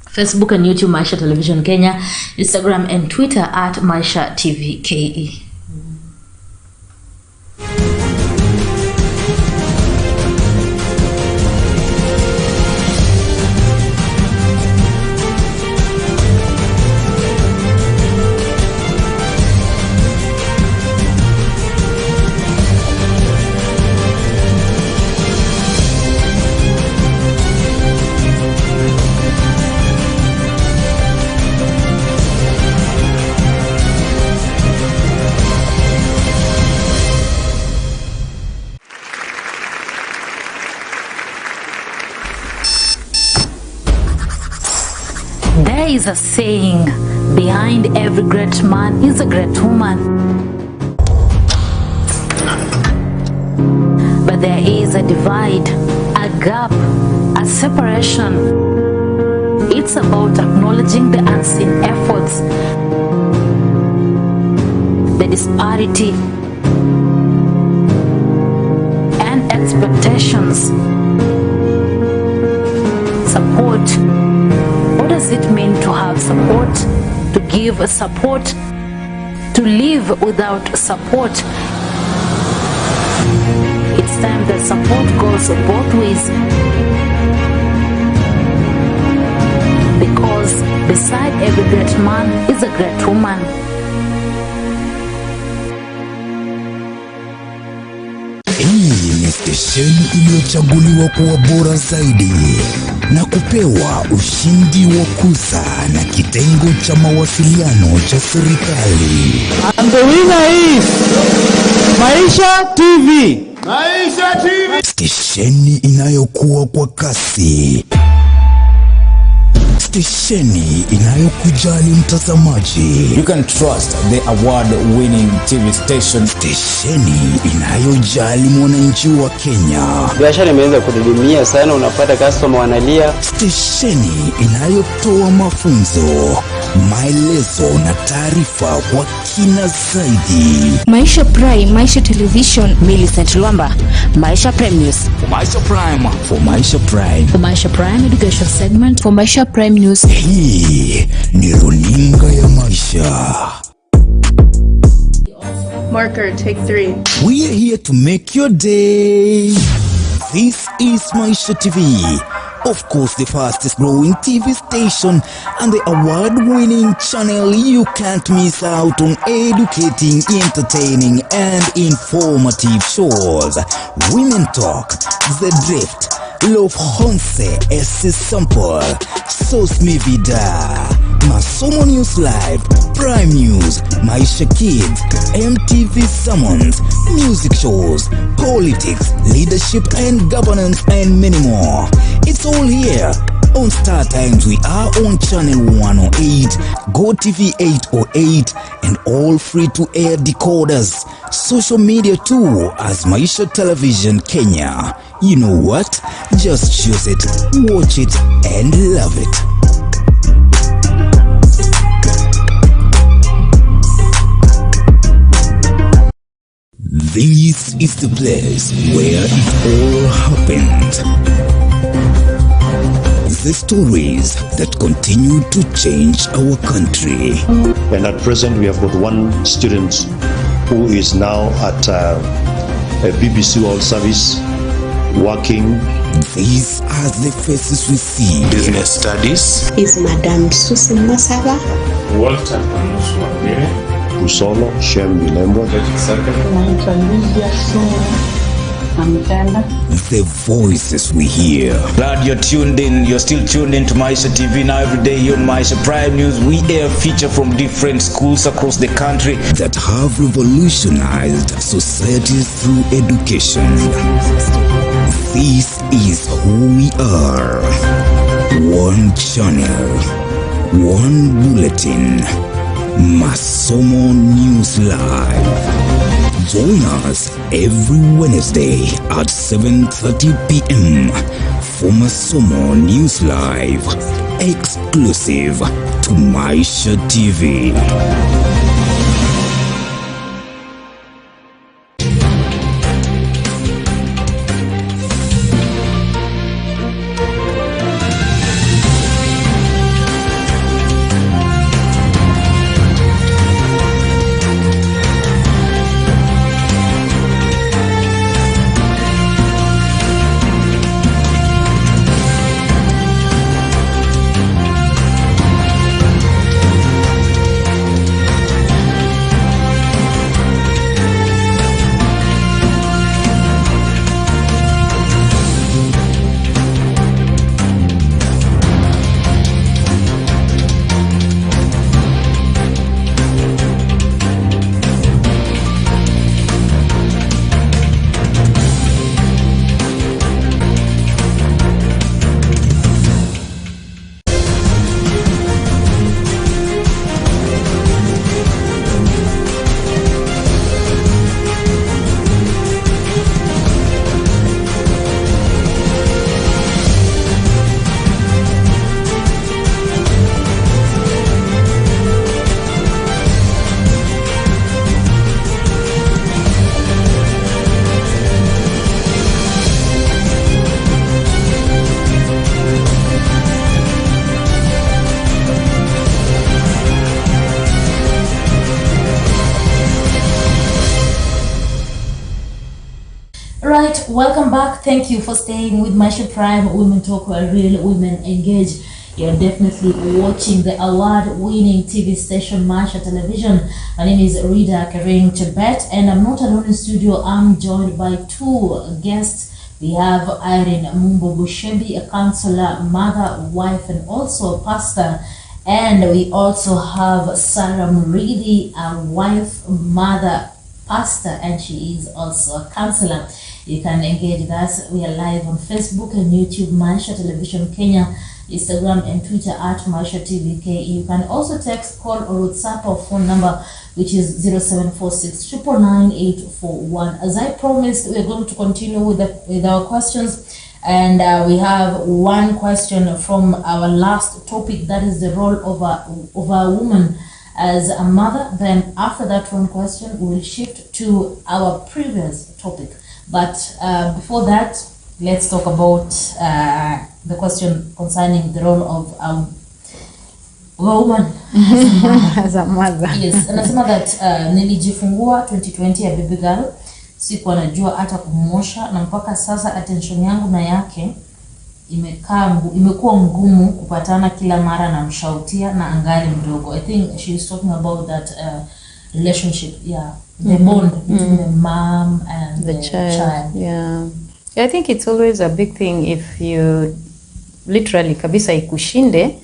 Speaker 1: Facebook and YouTube Maisha Television Kenya, Instagram and Twitter at Maisha TV KE. There is a saying, behind every great man is a great woman. But there is a divide, a gap, a separation. It's about acknowledging the unseen efforts, the disparity, and expectations. Support. What does it mean to have support? To give support? To live without support? It's time that support goes both ways. Because beside every great man is a great woman.
Speaker 4: Hii ni stesheni iliyochaguliwa kuwa bora zaidi na kupewa ushindi wa kuza na kitengo cha mawasiliano cha serikali.
Speaker 5: And the winner is Maisha TV.
Speaker 4: Maisha TV. Stesheni inayokuwa kwa kasi. Stesheni inayokujali mtazamaji.
Speaker 6: You can trust the award-winning TV station.
Speaker 4: Stesheni inayojali mwananchi wa Kenya.
Speaker 7: Biashara imeanza kudidimia sana, unapata customer wanalia.
Speaker 4: Stesheni inayotoa mafunzo, maelezo na taarifa kwa kina zaidi.
Speaker 8: Maisha Prime, Maisha Television, Millicent Luamba, Maisha Prime News.
Speaker 4: For Maisha Prime. For Maisha Prime.
Speaker 8: For Maisha Prime Education Segment. For Maisha Prime News.
Speaker 4: Hii ni runinga ya Maisha.
Speaker 9: Marker, take 3.
Speaker 4: We are here to make your day. This is Maisha TV. Of course, the fastest growing TV station and the award-winning channel you can't miss out on educating, entertaining and informative shows. Women Talk, The Drift, Love Honse, S Sample, Sos Mi Vida, Masomo News Live, Prime News, Maisha Kids, MTV Summons, music shows, politics, leadership and governance and many more. It's all here. On StarTimes we are on channel 108, GOTV 808 and all free-to-air decoders. Social media too as Maisha Television Kenya. You know what? Just choose it, watch it and love it. This is the place where it all happened. The stories that continue to change our country.
Speaker 10: And at present we have got one student who is now at a BBC World Service working.
Speaker 4: These are the faces we see.
Speaker 10: Business studies.
Speaker 11: Is Madam Susi Masava.
Speaker 10: Walter Usolo, Shem Bilembo.
Speaker 4: The voices we hear.
Speaker 6: Glad you're tuned in. You're still tuned in to Maisha TV. Now every day here on Maisha Prime News, we air feature from different schools across the country
Speaker 4: that have revolutionized societies through education. This is who we are. One channel, one bulletin. Masomo News Live. Join us every Wednesday at 7:30 p.m. for Masomo News Live, exclusive to Maisha TV.
Speaker 1: right, welcome back. Thank you for staying with Maisha Prime Women Talk, where real women engage. You're definitely watching the award-winning TV station Maisha Television. My name is Rita Kering Tibet, and I'm not alone in studio. I'm joined by two guests. We have Irene Mumbo Bushembi, a counselor, mother, wife, and also a pastor. And we also have Sarah Muridi, a wife, mother, pastor, and she is also a counselor. You can engage with us. We are live on Facebook and YouTube, Maisha Television Kenya, Instagram and Twitter at Maisha TVK. You can also text, call, or WhatsApp our phone number, which is 0746 999 841. As I promised, we're going to continue with our questions. And we have one question from our last topic, that is the role of a woman as a mother. Then after that one question, we will shift to our previous topic. But before that, let's talk about the question concerning the role of a woman
Speaker 2: as a mother.
Speaker 1: Yes, anasema that nilijifungua 2020 ya baby girl. Sikuwa najua hata kumosha, na mpaka sasa attention yangu na yake imekuwa ngumu kupatana kila mara na mshautia na angali mdogo. I think she is talking about that relationship, the bond between the mom and the child.
Speaker 2: Yeah, I think it's always a big thing if you literally kabisa ikushinde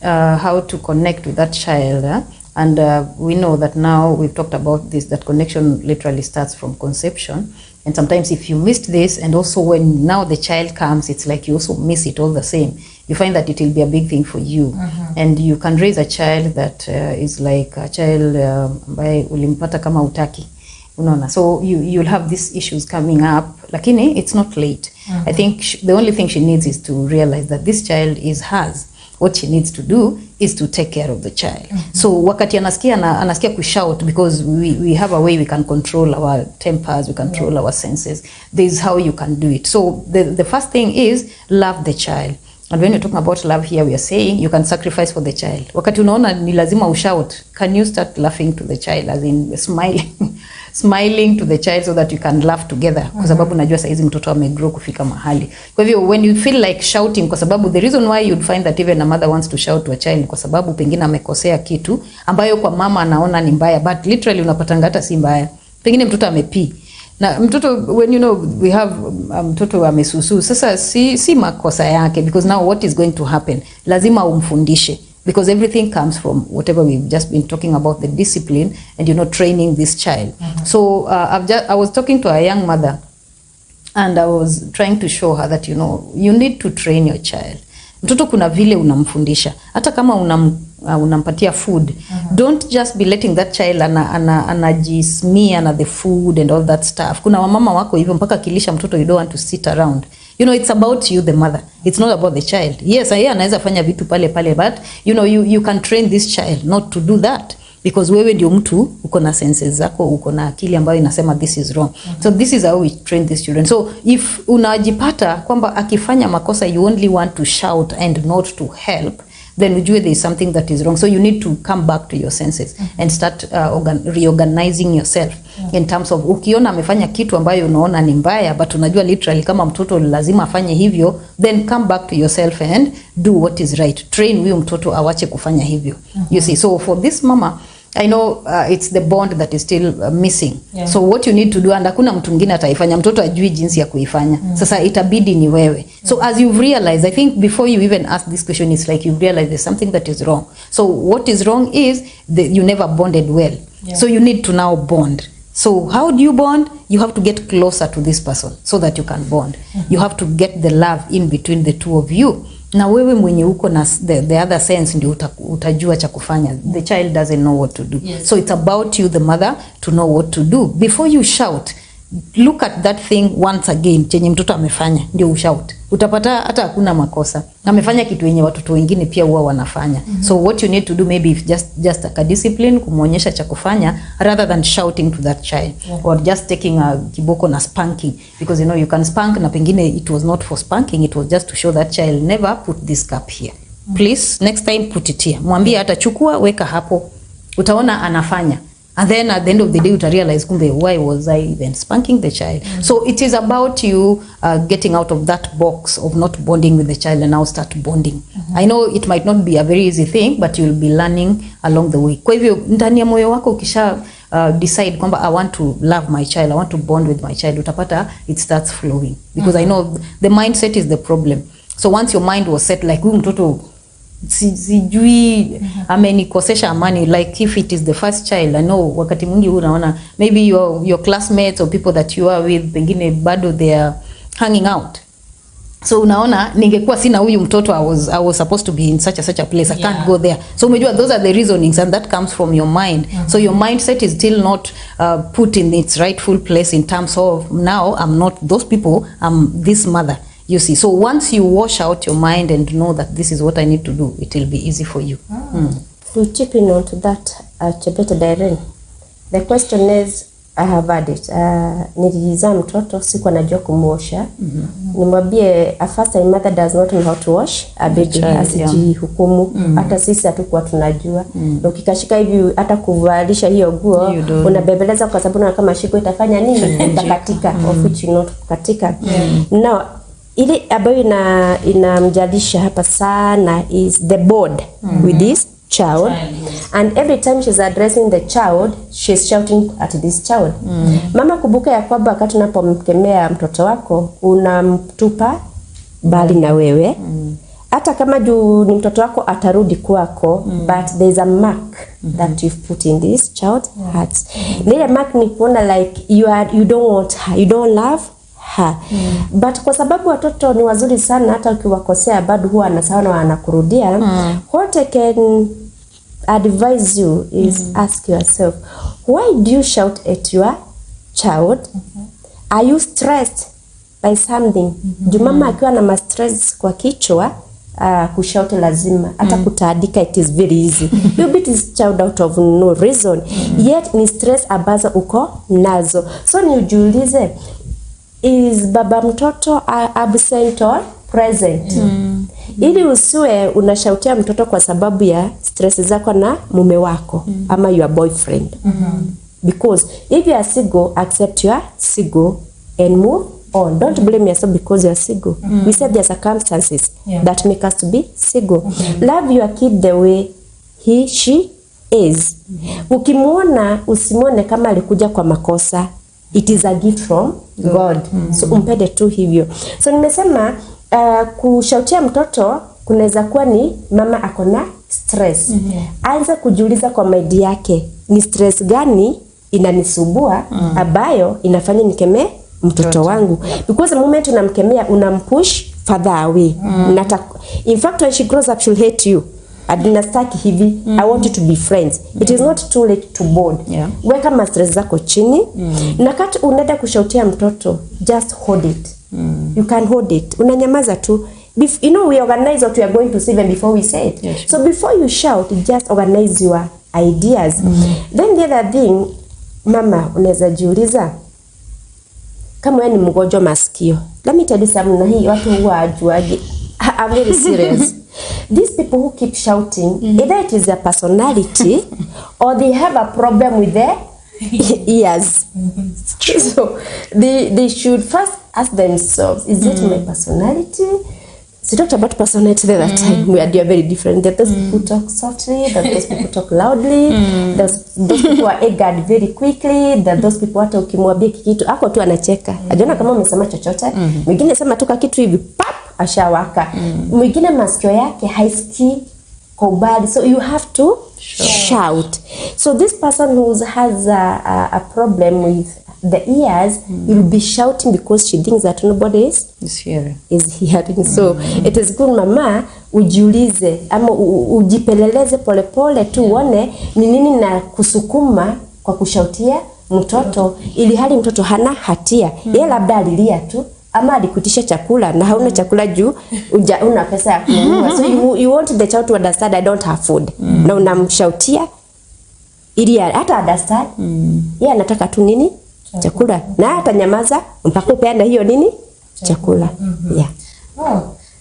Speaker 2: how to connect with that child. And we know that now we've talked about this, that connection literally starts from conception. And sometimes if you missed this, and also when now the child comes, it's like you also miss it all the same. You find that it will be a big thing for you. And you can raise a child that is like a child by ulimpata kama utaki. Unaona. So you'll have these issues coming up. Lakini it's not late. I think the only thing she needs is to realize that this child is hers. What she needs to do is to take care of the child. So wakati anasikia kushout, because we have a way we can control our tempers, we control our senses. This is how you can do it. So the first thing is love the child. And when you're talking about love here, we are saying you can sacrifice for the child. Wakati unaona ni lazima ushout, can you start laughing to the child, as in smiling to the child, so that you can laugh together, kwa sababu najua saizi mtoto amegrow kufika mahali. Kwa hivyo when you feel like shouting, kwa sababu the reason why you'd find that even a mother wants to shout to a child, kwa sababu pengine amekosea kitu ambayo kwa mama anaona ni mbaya, but literally unapatanga hata si mbaya. Pengine mtoto amepii na mtoto, when you know we have mtoto amesusu, sasa si makosa yake, because now what is going to happen, lazima umfundishe, because everything comes from whatever we've just been talking about, the discipline and training this child. So I was talking to a young mother, and I was trying to show her that you need to train your child. Mtoto kuna vile unamfundisha, hata kama unampatia food, don't just be letting that child anajismia na the food and all that stuff. Kuna wamama wako hivyo mpaka kilisha mtoto, you don't want to sit around. It's about you, the mother. It's not about the child. Yes, yeye anaweza fanya vitu pale, but you can train this child not to do that, because wewe ndio mtu uko na senses zako, uko na akili ambayo inasema this is wrong. So this is how we train these children. So if unajipata kwamba akifanya makosa you only want to shout and not to help, then ujue there is something that is wrong. So you need to come back to your senses and start reorganizing yourself in terms of ukiona amefanya kitu ambayo unaona ni mbaya, but unajua literally kama mtoto lazima afanye hivyo, then come back to yourself and do what is right. Train huyo mtoto awache kufanya hivyo. You see, so for this mama, I know it's the bond that is still missing. So what you need to do, and hakuna mtu mwingine ataifanya, mtoto ajui jinsi ya kuifanya. Sasa itabidi ni wewe. So as you've realized, I think before you even ask this question, it's like you've realized there's something that is wrong. So what is wrong is that you never bonded well. So you need to now bond. So how do you bond? You have to get closer to this person so that you can bond. You have to get the love in between the two of you. Na wewe mwenye uko na the other sense ndio utajua cha kufanya. The child doesn't know what to do. So it's about you, the mother, to know what to do. Before you shout, look at that thing once again, chenye mtoto amefanya, ndio ushout. Utapata hata hakuna makosa. Amefanya kitu yenye watoto wengine pia huwa wanafanya. So what you need to do, maybe if just a discipline, kumuonyesha cha kufanya, rather than shouting to that child. Or just taking a kiboko na spanking. Because you can spank na pengine it was not for spanking, it was just to show that child, never put this cup here. Please, next time put it here. Mwambie hata chukua, weka hapo. Utaona anafanya. And then at the end of the day, you realize, kumbe, why was I even spanking the child? So it is about you getting out of that box of not bonding with the child and now start bonding. I know it might not be a very easy thing, but you'll be learning along the way. Kwa hivyo, ndani ya moyo wako ukisha decide kwamba I want to love my child, I want to bond with my child, utapata it starts flowing. Because I know the mindset is the problem. So once your mind was set like, mtoto sijui amenikosesha amani, like if it is the first child, I know wakati mwingi unaona maybe your classmates or people that you are with pengine bado they are hanging out. So unaona ningekuwa sina huyu mtoto, I was supposed to be in such a place, I can't go there. So umejua those are the reasonings, and that comes from your mind. So your mindset is still not put in its rightful place in terms of now I'm not those people, I'm this mother. You see, so once you wash out your mind and know that this is what I need to do, it will be easy for you.
Speaker 3: To chip in onto that, Chebete Dairen, the question is, I have had it. Nilizaa mtoto siku anajua kumuosha. Nimwambie a first time mother does not know how to wash a baby, asijihukumu. Hata sisi hatukuwa tunajua. Na ukikashika hivi hata kuvalisha hiyo nguo unabebeleza kwa sababu na kama shiko itafanya nini? Itakatika, of which you not kukatika. Now ile ambayo inamjalisha hapa sana is the bond with this child. And every time she's addressing the child, she's shouting at this child. Mama, kumbuka ya kwamba wakati unapomkemea mtoto wako unamtupa bali na wewe. Hata kama juu ni mtoto wako atarudi kwako, but there's a mark that you've put in this child's heart. Ile mark ni kuona like you don't want her, you don't love her. But kwa sababu watoto ni wazuri sana, hata ukiwakosea bado huwa anasahau na anakurudia. What I can advise you is ask yourself, why do you shout at your child? Are you stressed by something? Mama akiwa na stress kwa kichwa, kushout lazima, hata kutaandika it is very easy. You beat this child out of no reason, yet ni stress ambazo uko nazo. So ni ujiulize, is baba mtoto absent or present? Ili usiwe unashautia mtoto kwa sababu ya stress zako na mume wako ama your boyfriend. Because if you are single, accept your single and move on. Don't blame yourself because you are single. We said there are circumstances that make us to be single. Love your kid the way she is. Ukimuona usimuone kama alikuja kwa makosa. It is a gift from God. So umpende tu hivyo. So nimesema kushautia mtoto kunaweza kuwa ni mama akona stress. Anza kujiuliza kwa mind yake, ni stress gani inanisumbua ambayo inafanya nikemee mtoto wangu? Because the moment unamkemea unampush further away. In fact, when she grows up she'll hate you. Adinastaki hivi, I want you to be friends. It is not too late to bond. Weka ma stress zako chini. Na kati unaenda kushautia mtoto, just hold it. You can hold it. Unanyamaza tu. You know, we organize what we are going to say even before we say it. So before you shout, just organize your ideas. Then the other thing, mama, unaweza jiuliza, kama wewe ni mgonjwa masikio. Let me tell you something, na hii watu huwa hawajuagi. I'm very serious. These people who keep shouting, either it is their personality or they have a problem with their ears. So they should first ask themselves, is it my personality? So we talked about personality the other time. We are very different. There are those people who talk softly, there are those people who talk loudly, those people who are eager very quickly, there are those people hata ukimwambia kitu ako tu anacheka. Hajaona kama umesema chochote. Mwingine sema tu kitu hivi pap ashawaka. Mwingine masikio yake haisikii kwa ubali. So you have to shout. So this person who has a problem with the ears will be shouting because she thinks that nobody is hearing. So it is good mama ujiulize ama ujipeleleze polepole tu uone ni nini na kusukuma kwa kushautia mtoto, ili hali mtoto hana hatia. Yeye labda alilia tu ama alikutisha chakula na hauna chakula juu una pesa ya kununua. So you want the child to understand I don't have food. Na unamshautia ili hata understand yeye anataka tu nini? Chakula. Na hata nyamaza mpaka upeane hiyo nini? Chakula.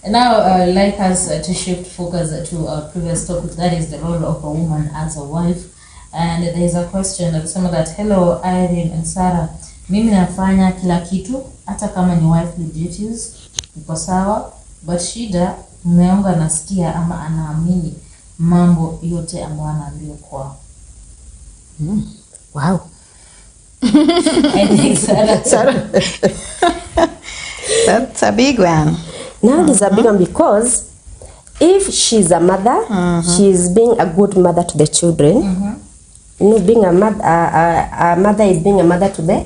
Speaker 1: And now I'd like us to shift focus to our previous topic, that is the role of a woman as a wife. And there is a question that some that, hello Irene and Sarah, mimi nafanya kila kitu hata kama ni wifely duties iko sawa, but shida mumeonga anasikia ama anaamini mambo yote ambayo anaambiwa kwao.
Speaker 2: Wow.
Speaker 1: I think Sarah.
Speaker 2: That's a big one.
Speaker 3: Now this is a big one because if she's a mother, she's being a good mother to the children. You know, being a mother is being a mother to the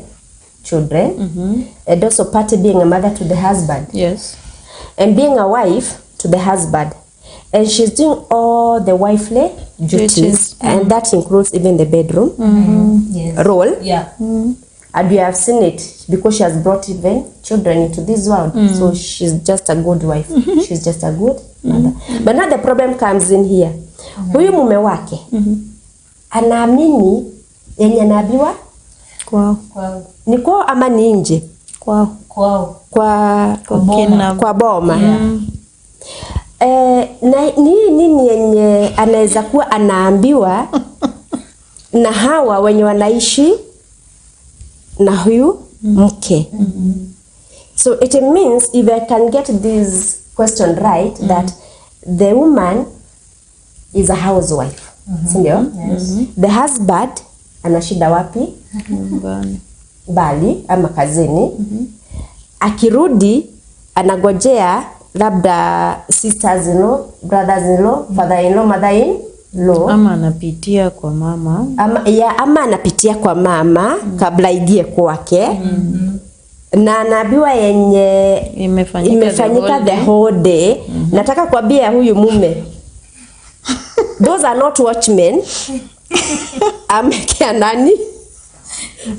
Speaker 3: children, and also partly being a mother to the husband.
Speaker 2: Yes.
Speaker 3: And being a wife to the husband. And she's doing all the wifely duties, and that includes even the bedroom role.
Speaker 1: Yeah.
Speaker 3: And we have seen it because she has brought even children into this world. So she's just a good wife. She's just a good mother. But now the problem comes in here. Huyu mume wake anaamini yenye anaambiwa
Speaker 2: Kwao.
Speaker 3: ni kwao ama ni nje?
Speaker 2: Kwao.
Speaker 3: Kwa boma. Na nini yenye anaweza kuwa anaambiwa na hawa wenye wanaishi na huyu mke. So it means if I can get this question right, that the woman is a housewife. Sindio? The husband anashida wapi? Bali ama kazini. Akirudi anagojea labda sisters-in-law, brothers-in-law, father-in-law, mother-in-law.
Speaker 2: Ama anapitia kwa mama.
Speaker 3: Ama anapitia kwa mama kabla ingie kwake. Na anaambiwa yenye imefanyika the whole day. Nataka kuambia huyu mume, those are not watchmen. Amekia nani?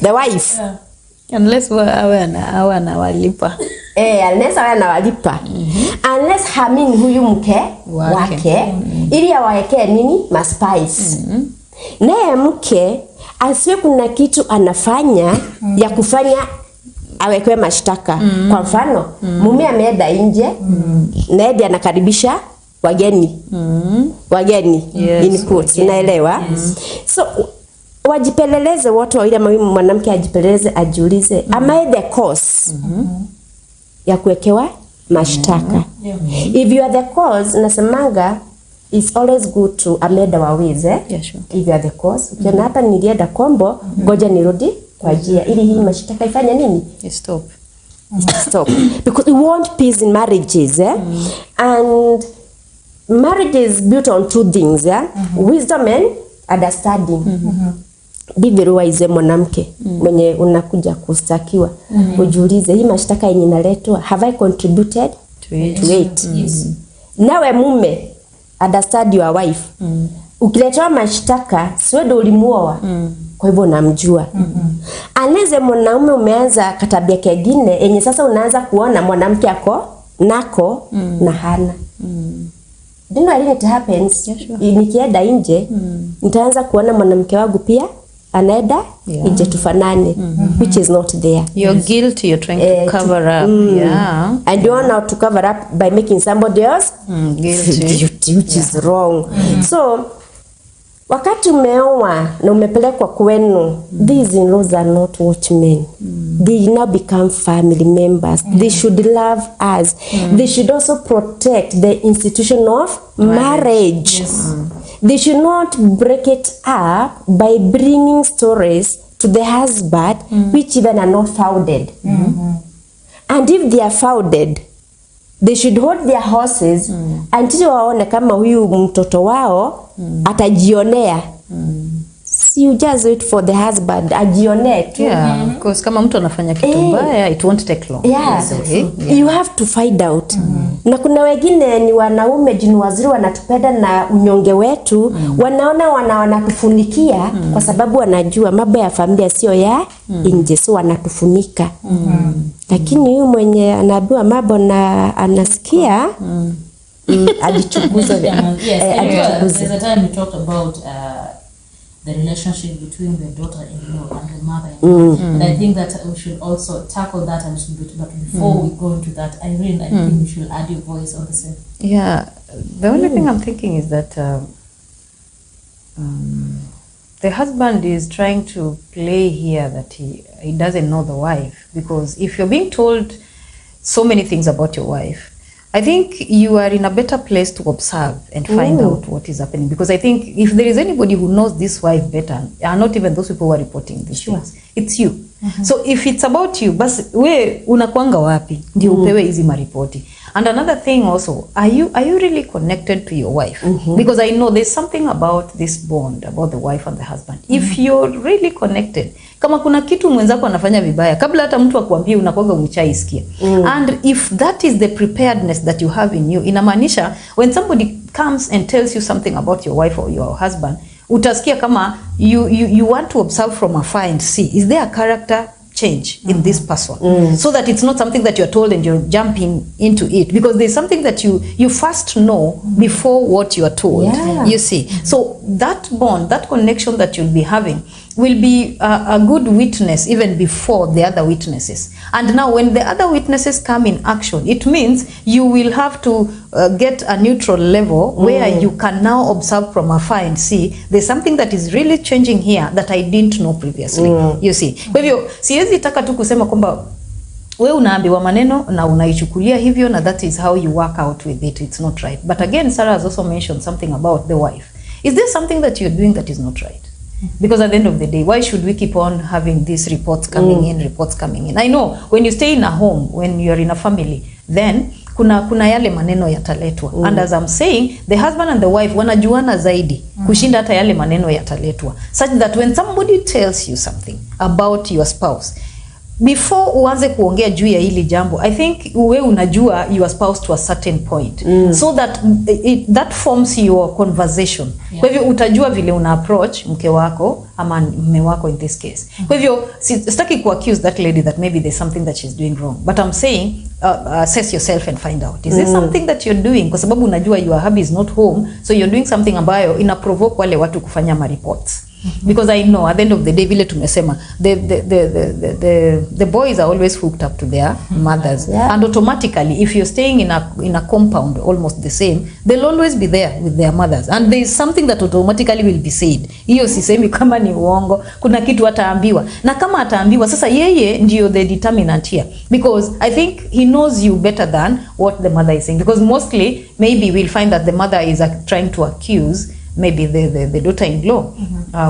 Speaker 3: The wife.
Speaker 2: Unless awe anawalipa.
Speaker 3: Unless awe anawalipa. Unless hamini huyu mke wake ili awawekee nini? Maspice. Naye mke asiwe kuna kitu anafanya ya kufanya awekwe mashtaka. Kwa mfano, mume ameenda nje, naye anakaribisha wageni. Wageni in quotes, unaelewa? So wajipeleleze wote wawili, ama mwanamke ajipeleleze, ajiulize am I the cause ya kuwekewa mashtaka? If you are the cause, nasemanga it's always good to ameda wawize. If you are the cause, ukiona hapa nilienda kombo, ngoja nirudi kwa njia ili hii mashtaka ifanye nini? Stop. Because we want peace in marriages, and marriage is built on two things, wisdom and understanding. Be very wise mwanamke mwenye unakuja kustakiwa. Ujiulize hii mashtaka yenye inaletwa, have I contributed to it? Nawe mume, understand your wife. Ukiletwa mashtaka, siwe ndo ulimuoa. Kwa hivyo unamjua. Aneze mwanaume umeanza katabia kingine yenye sasa unaanza kuona mwanamke ako nako na hana. Do you know what it happens? Nikienda nje, nitaanza kuona mwanamke wangu pia anaenda nje tufanane, which is not there.
Speaker 2: You're guilty, you're trying to cover up.
Speaker 3: And you want now to cover up by making somebody else guilty, which is wrong. So wakati umeoa na umepelekwa kwenu, these in-laws are not watchmen. They now become family members. They should love us. They should also protect the institution of marriage. They should not break it up by bringing stories to the husband which even are not founded. And if they are founded, they should hold their horses until waone kama huyu mtoto wao atajionea. See, you just wait for the husband ajionee tu.
Speaker 2: Because kama mtu anafanya kitu mbaya, it won't take long.
Speaker 3: You have to find out. Na kuna wengine ni wanaume jini waziri wanatupenda na unyonge wetu, wanaona wanatufunikia kwa sababu wanajua mambo ya familia sio ya nje, so wanatufunika. Lakini huyu mwenye anaambiwa mambo na anasikia ajichunguze.
Speaker 1: There's a time we talked about the relationship between the daughter-in-law and the mother-in-law. And I think that we should also tackle that a little bit. But before we go into that, Irene, I think you should add your voice on the same.
Speaker 2: The only thing I'm thinking is that the husband is trying to play here that he doesn't know the wife, because if you're being told so many things about your wife, I think you are in a better place to observe and find out what is happening. Because I think if there is anybody who knows this wife better, are not even those people who are reporting these things, it's you. So if it's about you, bas we unakuanga wapi ndio upewe hizi maripoti. And another thing also, are you really connected to your wife? Because I know there's something about this bond, about the wife and the husband. If you're really connected, kama kuna kitu mwenzako anafanya vibaya, kabla hata mtu akuambie unakuanga umeshaisikia. And if that is the preparedness that you have in you, inamaanisha when somebody comes and tells you something about your wife or your husband, utasikia kama you want to observe from afar and see, is there a character change in this person, so that it's not something that you're told and you're jumping into it, because there's something that you first know before what you are told. You see, so that bond, that connection that you'll be having will be a good witness even before the other witnesses. And now when the other witnesses come in action, it means you will have to get a neutral level where you can now observe from afar and see there's something that is really changing here that I didn't know previously. You see, kwa hivyo siwezi taka tu kusema kwamba we unaambiwa maneno na unaichukulia hivyo na that is how you work out with it. It's not right. But again, Sarah has also mentioned something about the wife. Is there something that you're doing that is not right? Because at the end of the day, why should we keep on having these reports coming in, reports coming in? I know when you stay in a home, when you're in a family, then kuna yale maneno yataletwa. And as I'm saying, the husband and the wife wanajuana zaidi kushinda hata yale maneno yataletwa, such that when somebody tells you something about your spouse, before uanze kuongea juu ya hili jambo, I think uwe unajua your spouse to a certain point, so that that forms your conversation. Kwa hivyo utajua vile una approach mke wako ama mume wako in this case. Kwa hivyo sitaki ku accuse that lady that maybe there's something that she's doing wrong, but I'm saying assess yourself and find out, is there something that you're doing, kwa sababu unajua your hubby is not home, so you're doing something ambayo ina provoke wale watu kufanya ma reports. Because I know at the end of the day, vile tumesema, the boys are always hooked up to their mothers, and automatically if you're staying in a compound almost the same, they'll always be there with their mothers, and there is something that automatically will be said. Hiyo sisemi kama ni uongo, kuna kitu ataambiwa, na kama ataambiwa sasa yeye ndio the determinant here, because I think he knows you better than what the mother is saying, because mostly maybe we'll find that the mother is trying to accuse maybe the daughter-in-law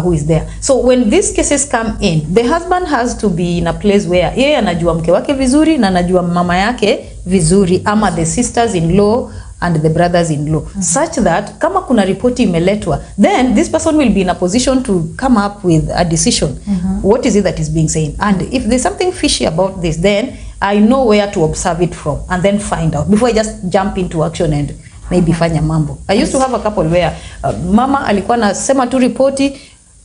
Speaker 2: who is there. So when these cases come in, the husband has to be in a place where yeye anajua mke wake vizuri na anajua mama yake vizuri, ama the sisters-in-law and the brothers-in-law, such that kama kuna ripoti imeletwa, then this person will be in a position to come up with a decision. What is it that is being said? And if there's something fishy about this, then I know where to observe it from and then find out before I just jump into action and maybe fanya mambo. I used to have a couple where mama alikuwa nasema tu ripoti,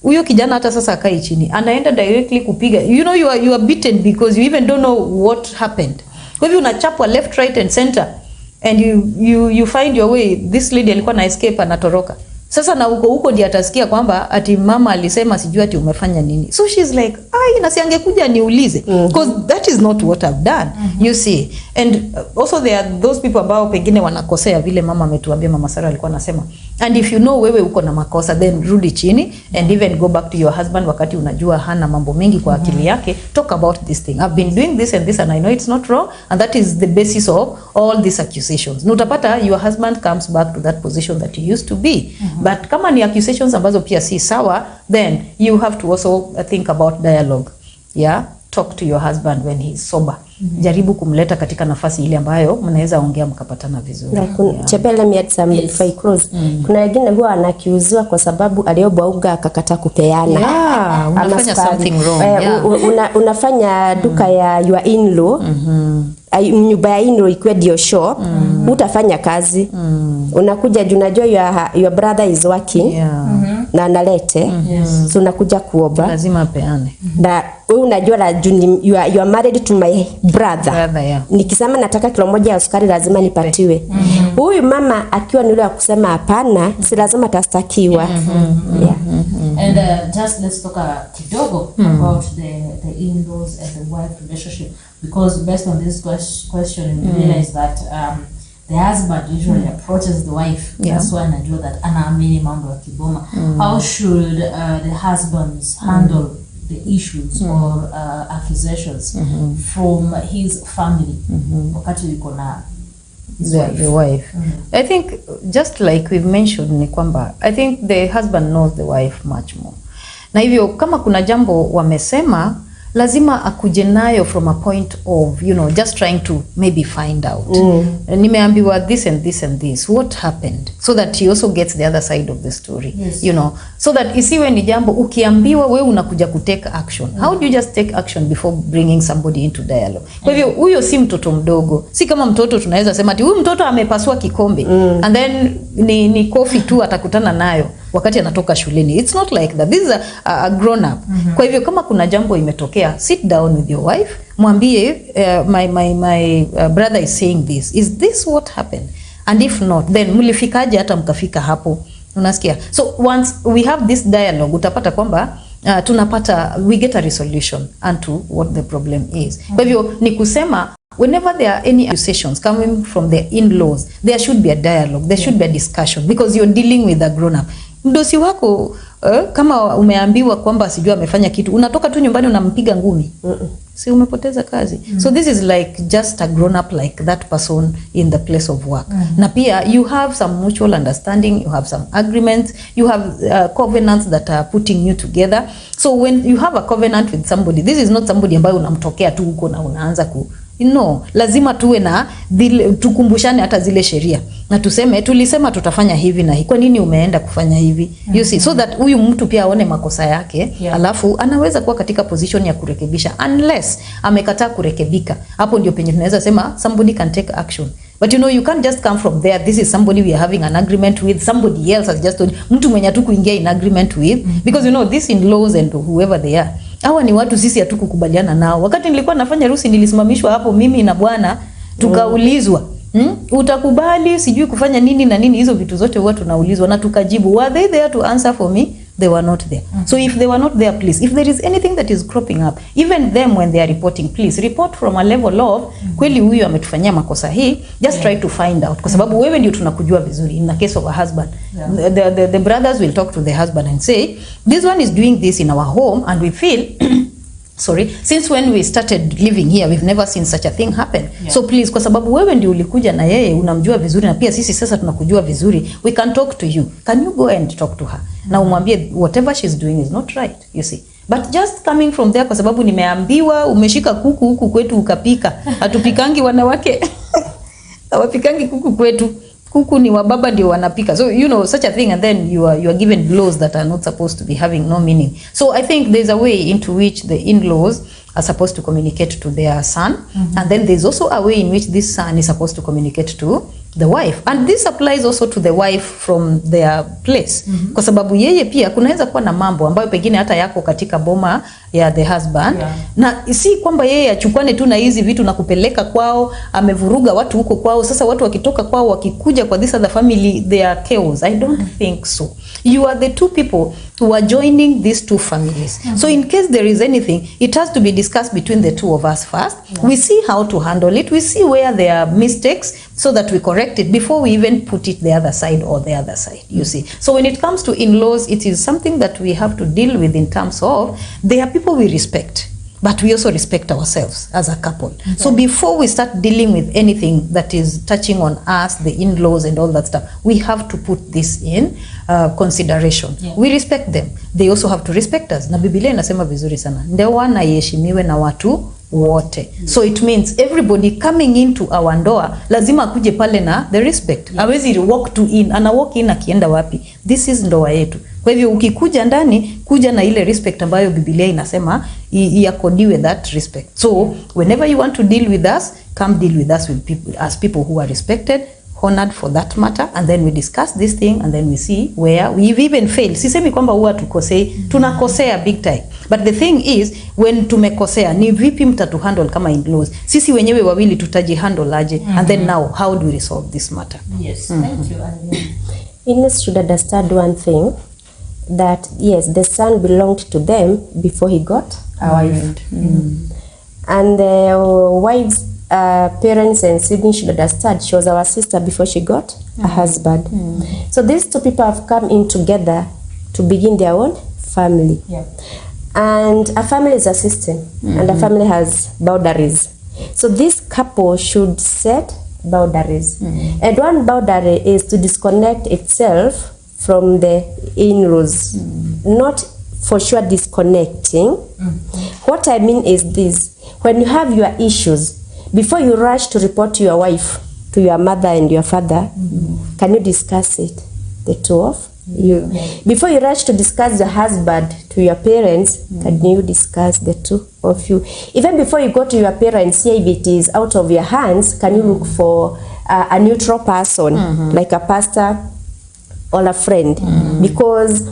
Speaker 2: huyo kijana hata sasa akai chini, anaenda directly kupiga. You know you are beaten because you even don't know what happened. Kwa hivyo unachapwa left, right and center, and you find your way. This lady alikuwa na escape, anatoroka. Sasa na huko ndiye atasikia kwamba ati mama alisema sijui ati umefanya nini. So she's like, ai nasiangekuja niulize, because that is not what I've done. You see. And also there are those people ambao pengine wanakosea vile mama ametuambia, mama Sarah alikuwa anasema. And if you know wewe uko na makosa, then rudi chini and even go back to your husband wakati unajua hana mambo mengi kwa akili yake. Talk about this thing. I've been doing this and this and I know it's not wrong, and that is the basis of all these accusations. Na utapata your husband comes back to that position that he used to be. But kama ni accusations ambazo pia si sawa, then you have to also think about dialogue. Yeah, talk to your husband when he's sober. Jaribu kumleta katika nafasi ile ambayo mnaweza ongea mkapatana vizuri.
Speaker 3: Chepela miatsam ifai cross. Kuna wengine huwa anakiuziwa kwa sababu aliobauga akakata kupeana.
Speaker 2: Unafanya something wrong.
Speaker 3: Unafanya duka ya your in-law. Nyumba ya in-law ikuwe ndio show, utafanya kazi. Unakuja unajua your brother is working. Na analete. So unakuja kuomba.
Speaker 2: Lazima apeane.
Speaker 3: Na wewe unajua la you are married to my brother. Nikisema nataka kilo moja ya sukari lazima nipatiwe. Huyu mama akiwa ni yule wa kusema hapana, si lazima tastakiwa.
Speaker 1: And just let's talk kidogo about the in-laws and the wife relationship, because based on this question we realize that the husband usually approaches the wife. That's why anajua that anaamini mambo ya kiboma. How should the husbands handle the issues or accusations from his family wakati yuko na
Speaker 2: the wife? I think just like we've mentioned ni kwamba I think the husband knows the wife much more. Na hivyo kama kuna jambo wamesema lazima akuje nayo from a point of, you know, just trying to maybe find out. Nimeambiwa this and this and this, what happened, so that he also gets the other side of the story. You know, so that isiwe ni jambo ukiambiwa wewe unakuja kutake action. How do you just take action before bringing somebody into dialogue? Kwa hivyo huyo si mtoto mdogo, si kama mtoto tunaweza sema ati huyu mtoto amepasua kikombe and then ni coffee tu atakutana nayo wakati anatoka shuleni. It's not like that. This is a grown up. Kwa hivyo kama kuna jambo imetokea, sit down with your wife, mwambie my brother is saying this. Is this what happened? And if not, then mlifikaje hata mkafika hapo? Unasikia? So once we have this dialogue, utapata kwamba tunapata, we get a resolution unto what the problem is. Kwa hivyo ni kusema whenever there are any accusations coming from the in-laws, there should be a dialogue, there should be a discussion, because you're dealing with a grown up. Mdosi wako kama umeambiwa kwamba sijui amefanya kitu, unatoka tu nyumbani unampiga ngumi. Si umepoteza kazi. So this is like just a grown up like that person in the place of work. Na pia you have some mutual understanding, you have some agreements, you have covenants that are putting you together. So when you have a covenant with somebody, this is not somebody ambaye unamtokea tu huko na unaanza no, lazima tuwe na tukumbushane hata zile sheria. Na tuseme tulisema tutafanya hivi na hii. Kwa nini umeenda kufanya hivi? You see, so that huyu mtu pia aone makosa yake, alafu anaweza kuwa katika position ya kurekebisha, unless amekataa kurekebika. Hapo ndio penye tunaweza sema somebody can take action. But you know, you can't just come from there. This is somebody we are having an agreement with. Somebody else has just told mtu mwenye tu kuingia in agreement with, because you know this in-laws and whoever they are, hawa ni watu sisi hatukukubaliana nao. Wakati nilikuwa nafanya harusi nilisimamishwa hapo mimi na bwana, tukaulizwa utakubali sijui kufanya nini na nini, hizo vitu zote huwa tunaulizwa na tukajibu. Were they there to answer for me? They were not there. So if they were not there, please, if there is anything that is cropping up, even them when they are reporting, please report from a level of kweli huyu ametufanyia makosa hii, just try to find out, kwa sababu wewe ndio tunakujua vizuri. In the case of a husband, the brothers will talk to the husband and say, this one is doing this in our home and we feel sorry, since when we started living here we've never seen such a thing happen. So please, kwa sababu wewe ndio ulikuja na yeye unamjua vizuri na pia sisi sasa tunakujua vizuri, we can talk to you, can you go and talk to her na umwambie whatever she's doing is not right, you see. But just coming from there, kwa sababu nimeambiwa umeshika kuku huku kwetu ukapika, hatupikangi wanawake hawapikangi kuku kwetu, kuku ni wababa ndio wanapika. So you know such a thing, and then you are given blows that are not supposed to be having no meaning. So I think there's a way into which the in-laws are supposed to communicate to their son, and then there's also a way in which this son is supposed to communicate to the wife, and this applies also to the wife from their place. Kwa sababu yeye pia kunaweza kuwa na mambo ambayo pengine hata yako katika boma ya the husband, na si kwamba yeye achukwane tu na hizi vitu na kupeleka kwao, amevuruga watu huko kwao. Sasa watu wakitoka kwao wakikuja kwa this other family, they are chaos. I don't think so. You are the two people who are joining these two families. So in case there is anything, it has to be discussed between the two of us first. We see how to handle it. We see where there are mistakes so that we correct it before we even put it the other side or the other side, you see. So when it comes to in-laws, it is something that we have to deal with in terms of they are people we respect, but we also respect ourselves as a couple. So before we start dealing with anything that is touching on us, the in-laws and all that stuff, we have to put this in consideration. We respect them, they also have to respect us. Na Biblia inasema vizuri sana, ndoa na iheshimiwe na watu wote. So it means everybody coming into our ndoa lazima akuje pale na the respect. Hawezi walk to in, ana walk in akienda wapi? This is ndoa yetu. Kwa hivyo ukikuja ndani, kuja na ile respect ambayo Biblia inasema iakodiwe that respect. So whenever you want to deal with us, come deal with us with people, as people who are respected, honored for that matter, and then we discuss this thing, and then we see where we've even failed. Sisemi kwamba huwa tukosei, tunakosea big time. But the thing is, when tumekosea, ni vipi mtatu handle kama in-laws? Sisi wenyewe wawili tutaji handle aje? And then now, how do we resolve this matter?
Speaker 1: Yes, thank you.
Speaker 3: In-laws should understand one thing, that yes, the son belonged to them before he got a wife. And the wives parents and siblings should understand, she was our sister before she got a husband. So these two people have come in together to begin their own family. And a family is a system, and a family has boundaries. So this couple should set boundaries. And one boundary is to disconnect itself from the in-laws. Not for sure disconnecting. What I mean is this: when you have your issues, before you rush to report to your wife, to your mother and your father, can you discuss it, the two of you? Before you rush to discuss your husband to your parents, can you discuss the two of you? Even before you go to your parents, see if it is out of your hands, can you look for a neutral person, like a pastor or a friend? Because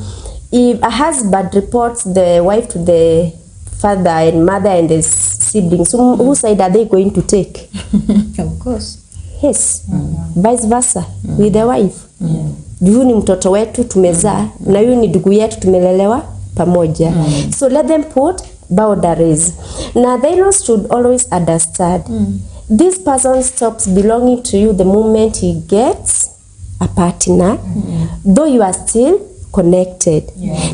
Speaker 3: if a husband reports the wife to the father and mother and the siblings, whose side are they going to take?
Speaker 2: Of course.
Speaker 3: Yes. Vice versa with the wife. Huyu ni mtoto wetu tumezaa, na huyu ni ndugu yetu tumelelewa pamoja. So let them put boundaries. Now the in-laws should always understand this person stops belonging to you the moment he gets a partner, though you are still connected.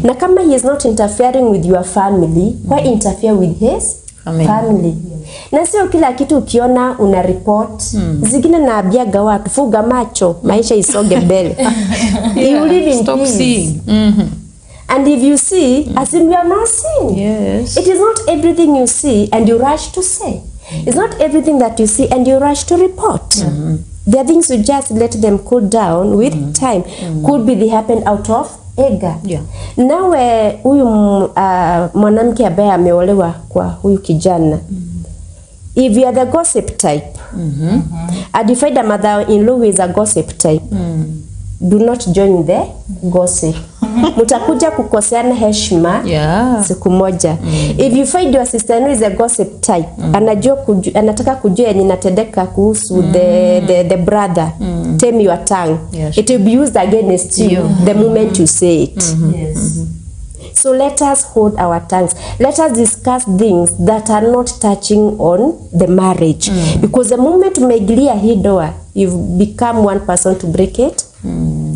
Speaker 3: Na kama he is not interfering with your family, why interfere with his family? Na sio kila kitu ukiona una report. Zingine naambiaga watu fuga macho, maisha isonge mbele. You live in
Speaker 2: Stop
Speaker 3: peace.
Speaker 2: seeing.
Speaker 3: And if you see, as if you are not seeing.
Speaker 2: Yes.
Speaker 3: It is not everything you see and you rush to say. It's not everything that you see and you rush to report. There are things you just let them cool down with time. Could be they happen out of anger. Nawe huyu mwanamke ambaye ameolewa kwa huyu kijana, if you are the gossip type, and you find a mother-in-law who is a gossip type, do not join the gossip. Mutakuja kukoseana heshima siku moja. If you find your sister-in-law is a gossip type, anataka kujua yenye inatendeka kuhusu the brother, tame your tongue. It will be used against you the moment you say it. So let us hold our tongues. Let us discuss things that are not touching on the marriage. Because the moment umeingilia hii doa, you've become one person to break it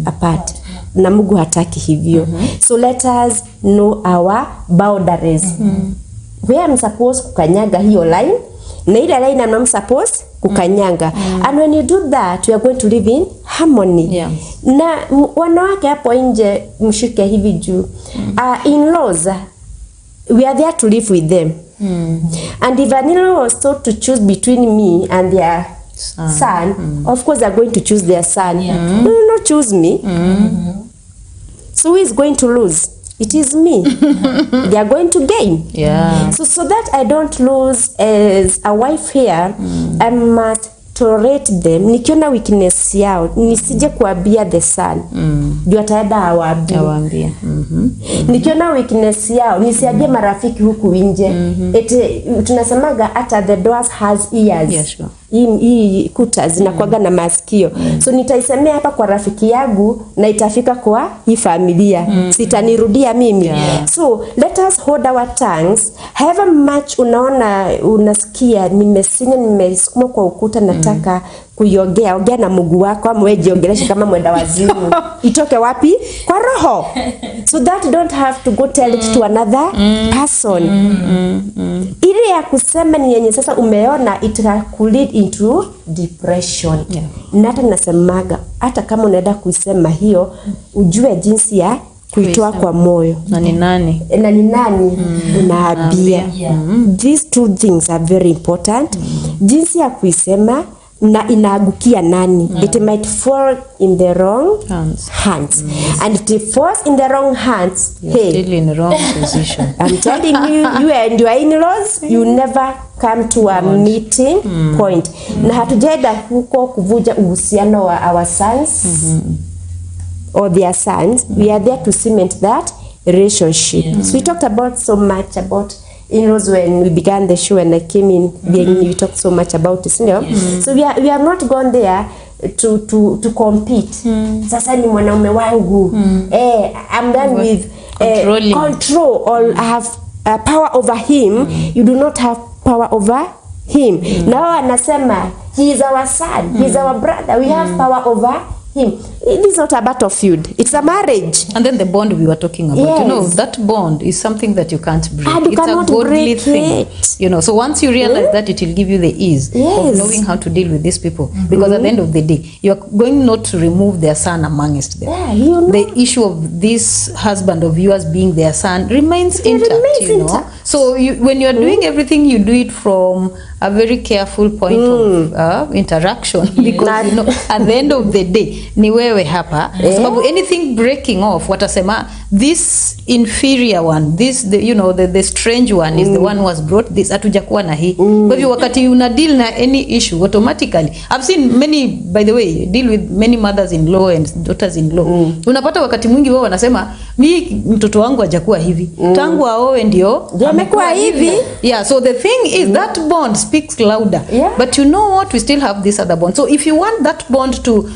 Speaker 3: apart. Na Mungu hataki hivyo. So let us know our boundaries. Where I'm supposed kukanyaga hiyo line, na ile line I'm not supposed kukanyanga. And when you do that, we are going to live in harmony. Na wanawake hapo nje mshike hivi juu. In-laws, we are there to live with them. And if an in-law was told to choose between me and their son, of course they're going to choose their son. They will not choose me. So who is going to lose? It is me. They are going to gain. So that I don't lose as a wife here, I must tolerate them. Nikiona weakness yao, nisije kuambia the son. Ndio ataenda awaambie. Nikiona weakness yao, nisiambie marafiki huku nje. Tunasemaga hata the doors has ears. Hii kuta zinakuaga na masikio. So nitaisemea hapa kwa rafiki yangu na itafika kwa hii familia. Sitanirudia mimi. So let us hold our tongues. However much unaona unasikia nimesukuma kwa ukuta nataka kuiongea na Mungu wako, ama wewe jiongeleshe kama mwenda wazimu. Itoke wapi? Kwa roho. So that don't have to go tell it to another person. Ile ya kusema ni yenye sasa umeona it could lead into depression. Na hata nasemaga hata kama unaenda kusema hiyo, ujue jinsi ya kuitoa kwa moyo.
Speaker 2: Na ni nani
Speaker 3: unaambia. These two things are very important. Jinsi ya kuisema na inaagukia nani. It might fall in the wrong hands. And if it falls in the wrong hands,
Speaker 2: you're still in the wrong position.
Speaker 3: I'm telling you and your in-laws, you never come to a meeting point. Na hatujaenda huko kuvuja uhusiano wa our sons or their sons. We are there to cement that relationship. So we talked about so much about in-laws when we began the show, and I came in we talked so much about this, you know? So we have not gone there to compete. Sasa ni mwanaume wangu. I'm done with control or I have power over him. You do not have power over him. Now anasema he is our son, he is our brother, we have power over him. It is not a battlefield, it's a marriage.
Speaker 2: And then the bond we were talking about,
Speaker 3: Yes.
Speaker 2: you know, that bond is something that you can't break.
Speaker 3: And you
Speaker 2: It's a
Speaker 3: cannot
Speaker 2: godly
Speaker 3: break
Speaker 2: thing.
Speaker 3: it.
Speaker 2: You know, so once you realize that, it will give you the ease
Speaker 3: Yes.
Speaker 2: of knowing how to deal with these people. Because at the end of the day, you are going not to remove their son amongst them.
Speaker 3: Yeah, you know.
Speaker 2: The issue of this husband of yours being their son remains intact,
Speaker 3: remains
Speaker 2: you know.
Speaker 3: intact.
Speaker 2: So when you're doing everything, you do it from a very careful point of interaction. Because, you know, at the end of the day, ni wewe hapa. Sababu anything breaking off, watasema, this inferior one, this, the strange one is the one who has brought this, hatujakuwa na hii. Kwa hivyo wakati una deal na any issue, automatically, I've seen many, by the way, deal with many mothers-in-law and daughters-in-law. Unapata wakati mwingi wao wanasema, mi mtoto wangu hajakuwa hivi. Tangu aoe ndio
Speaker 3: amekuwa hivi.
Speaker 2: Yeah, so the thing is that bond speaks louder.
Speaker 3: Yeah.
Speaker 2: But you know what, we still have this other bond. So if you want that bond to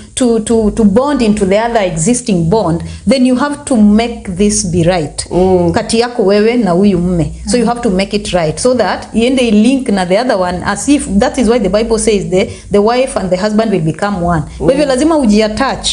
Speaker 2: bond into the other existing bond, then you have to make this be right. Kati yako wewe na huyu mume. So you have to make it right so that iende link na the other one, as if that is why the Bible says the wife and the husband will become one. Kwa hivyo lazima ujiattach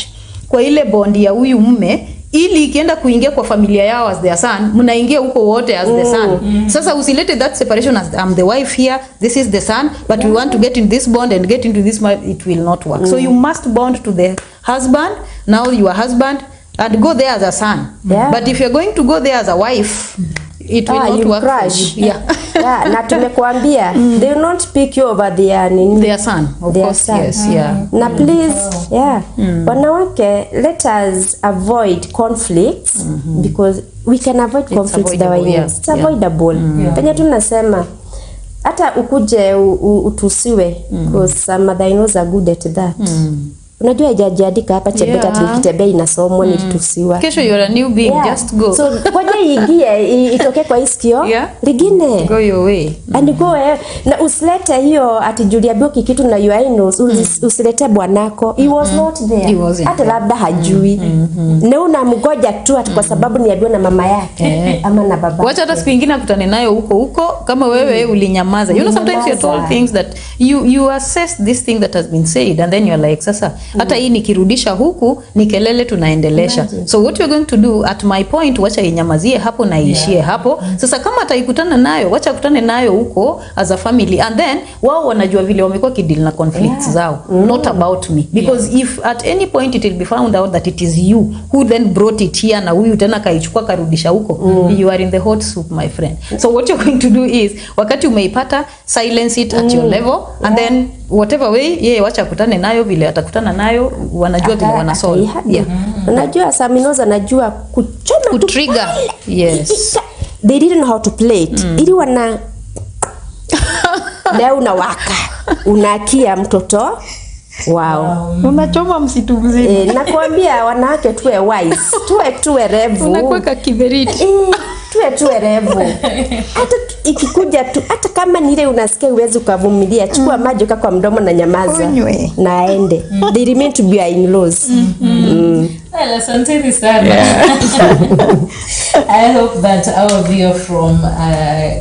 Speaker 2: kwa ile bond ya huyu mume, ili ikienda kuingia kwa familia yao as their son, mnaingia huko wote as the son. Sasa usilete that separation as I'm the wife here, this is the son, but we want to get in this bond and get into this it will not work. So you must bond to the husband, now you are husband, and go there as a son.
Speaker 3: Yeah.
Speaker 2: But if you're going to go there as a wife, it will not work
Speaker 3: crash.
Speaker 2: for you. Yeah.
Speaker 3: Yeah, na tumekuambia they will not pick you over
Speaker 2: their son, of
Speaker 3: their
Speaker 2: course,
Speaker 3: son.
Speaker 2: yes, yeah.
Speaker 3: Na please, yeah, wanawake, let us avoid conflicts because we can avoid conflicts
Speaker 2: avoidable, yeah.
Speaker 3: It's avoidable. Penye tunasema hata ukuje utusiwe because some mother-in-laws are good at that. Unajua hajajiandika hapa chebeta tulikitembea inasomwa nilitusiwa.
Speaker 2: Kesho you are a new being, just go.
Speaker 3: So ngoja iingie itoke kwa isikio ligine.
Speaker 2: Go your way.
Speaker 3: And go na usilete hiyo ati Julia Bioki kitu na you know usilete bwanako. He was not there. Hata labda hajui. Na unamgoja tu ati kwa sababu ni ajua na mama yake ama na baba.
Speaker 2: Wacha hata siku nyingine akutane nayo huko kama wewe ulinyamaza. You know, sometimes you're told things that you assess this thing that has been said and then you're like sasa hata hii nikirudisha huku ni kelele tunaendelesha. So what you're going to do at my point, wacha inyamazie hapo na iishie hapo. Sasa kama ataikutana nayo, wacha kutane nayo huko as a family, and then wao wanajua vile wamekuwa kideal na conflicts zao, not about me, because if at any point it will be found out that it is you who then brought it here na huyu tena kaichukua karudisha huko, you are in the hot soup, my friend. So what you're going to do is wakati umeipata, silence it at your level, and then whatever way wacha kutane nayo vile atakutana nayo, wanajua vile wanasolve.
Speaker 3: Unajua Saminoza anajua kuchoma
Speaker 2: trigger. Yes.
Speaker 3: They didn't know how to play it. Ili wana leo unawaka unakia mtoto wow.
Speaker 2: Unachoma msitu mzima.
Speaker 3: Nakwambia wanawake tuwe wise, tuwe revu.
Speaker 2: Unakuwa kiberiti.
Speaker 3: Tuwe revu. Hata ikikuja tu, hata kama ni ile unasikia uwezi ukavumilia, chukua maji kwa mdomo na nyamaza. Na aende. They remain to be in-laws.
Speaker 1: Well, asanteni sana. I hope that our viewer from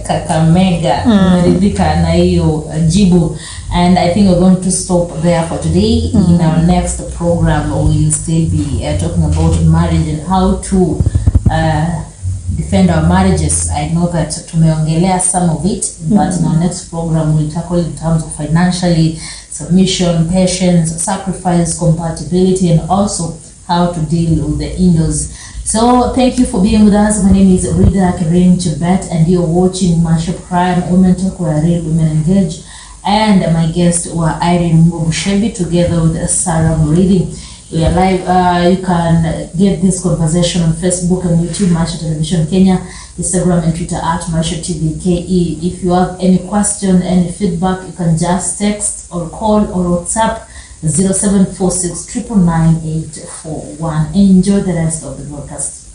Speaker 1: Kakamega umeridhika na hiyo jibu. And I think we're going to stop there for today. In our next program, we'll still be talking about marriage and how to defend our marriages. I know that tumeongelea some of it, but in our next program we'll tackle in terms of financially submission, patience, sacrifice, compatibility, and also how to deal with the in-laws. So thank you for being with us. My name is Rida Karim Chebet, and you're watching Maisha Prime Women Talk, where real women engage. And my guests were Irene Mbobushebi together with Sarah Muridi. We are live. You can get this conversation on Facebook and YouTube, Maisha Television Kenya, Instagram and Twitter at Maisha TV KE. If you have any question, any feedback, you can just text or call or WhatsApp 0746 999 841. Enjoy the rest of the broadcast.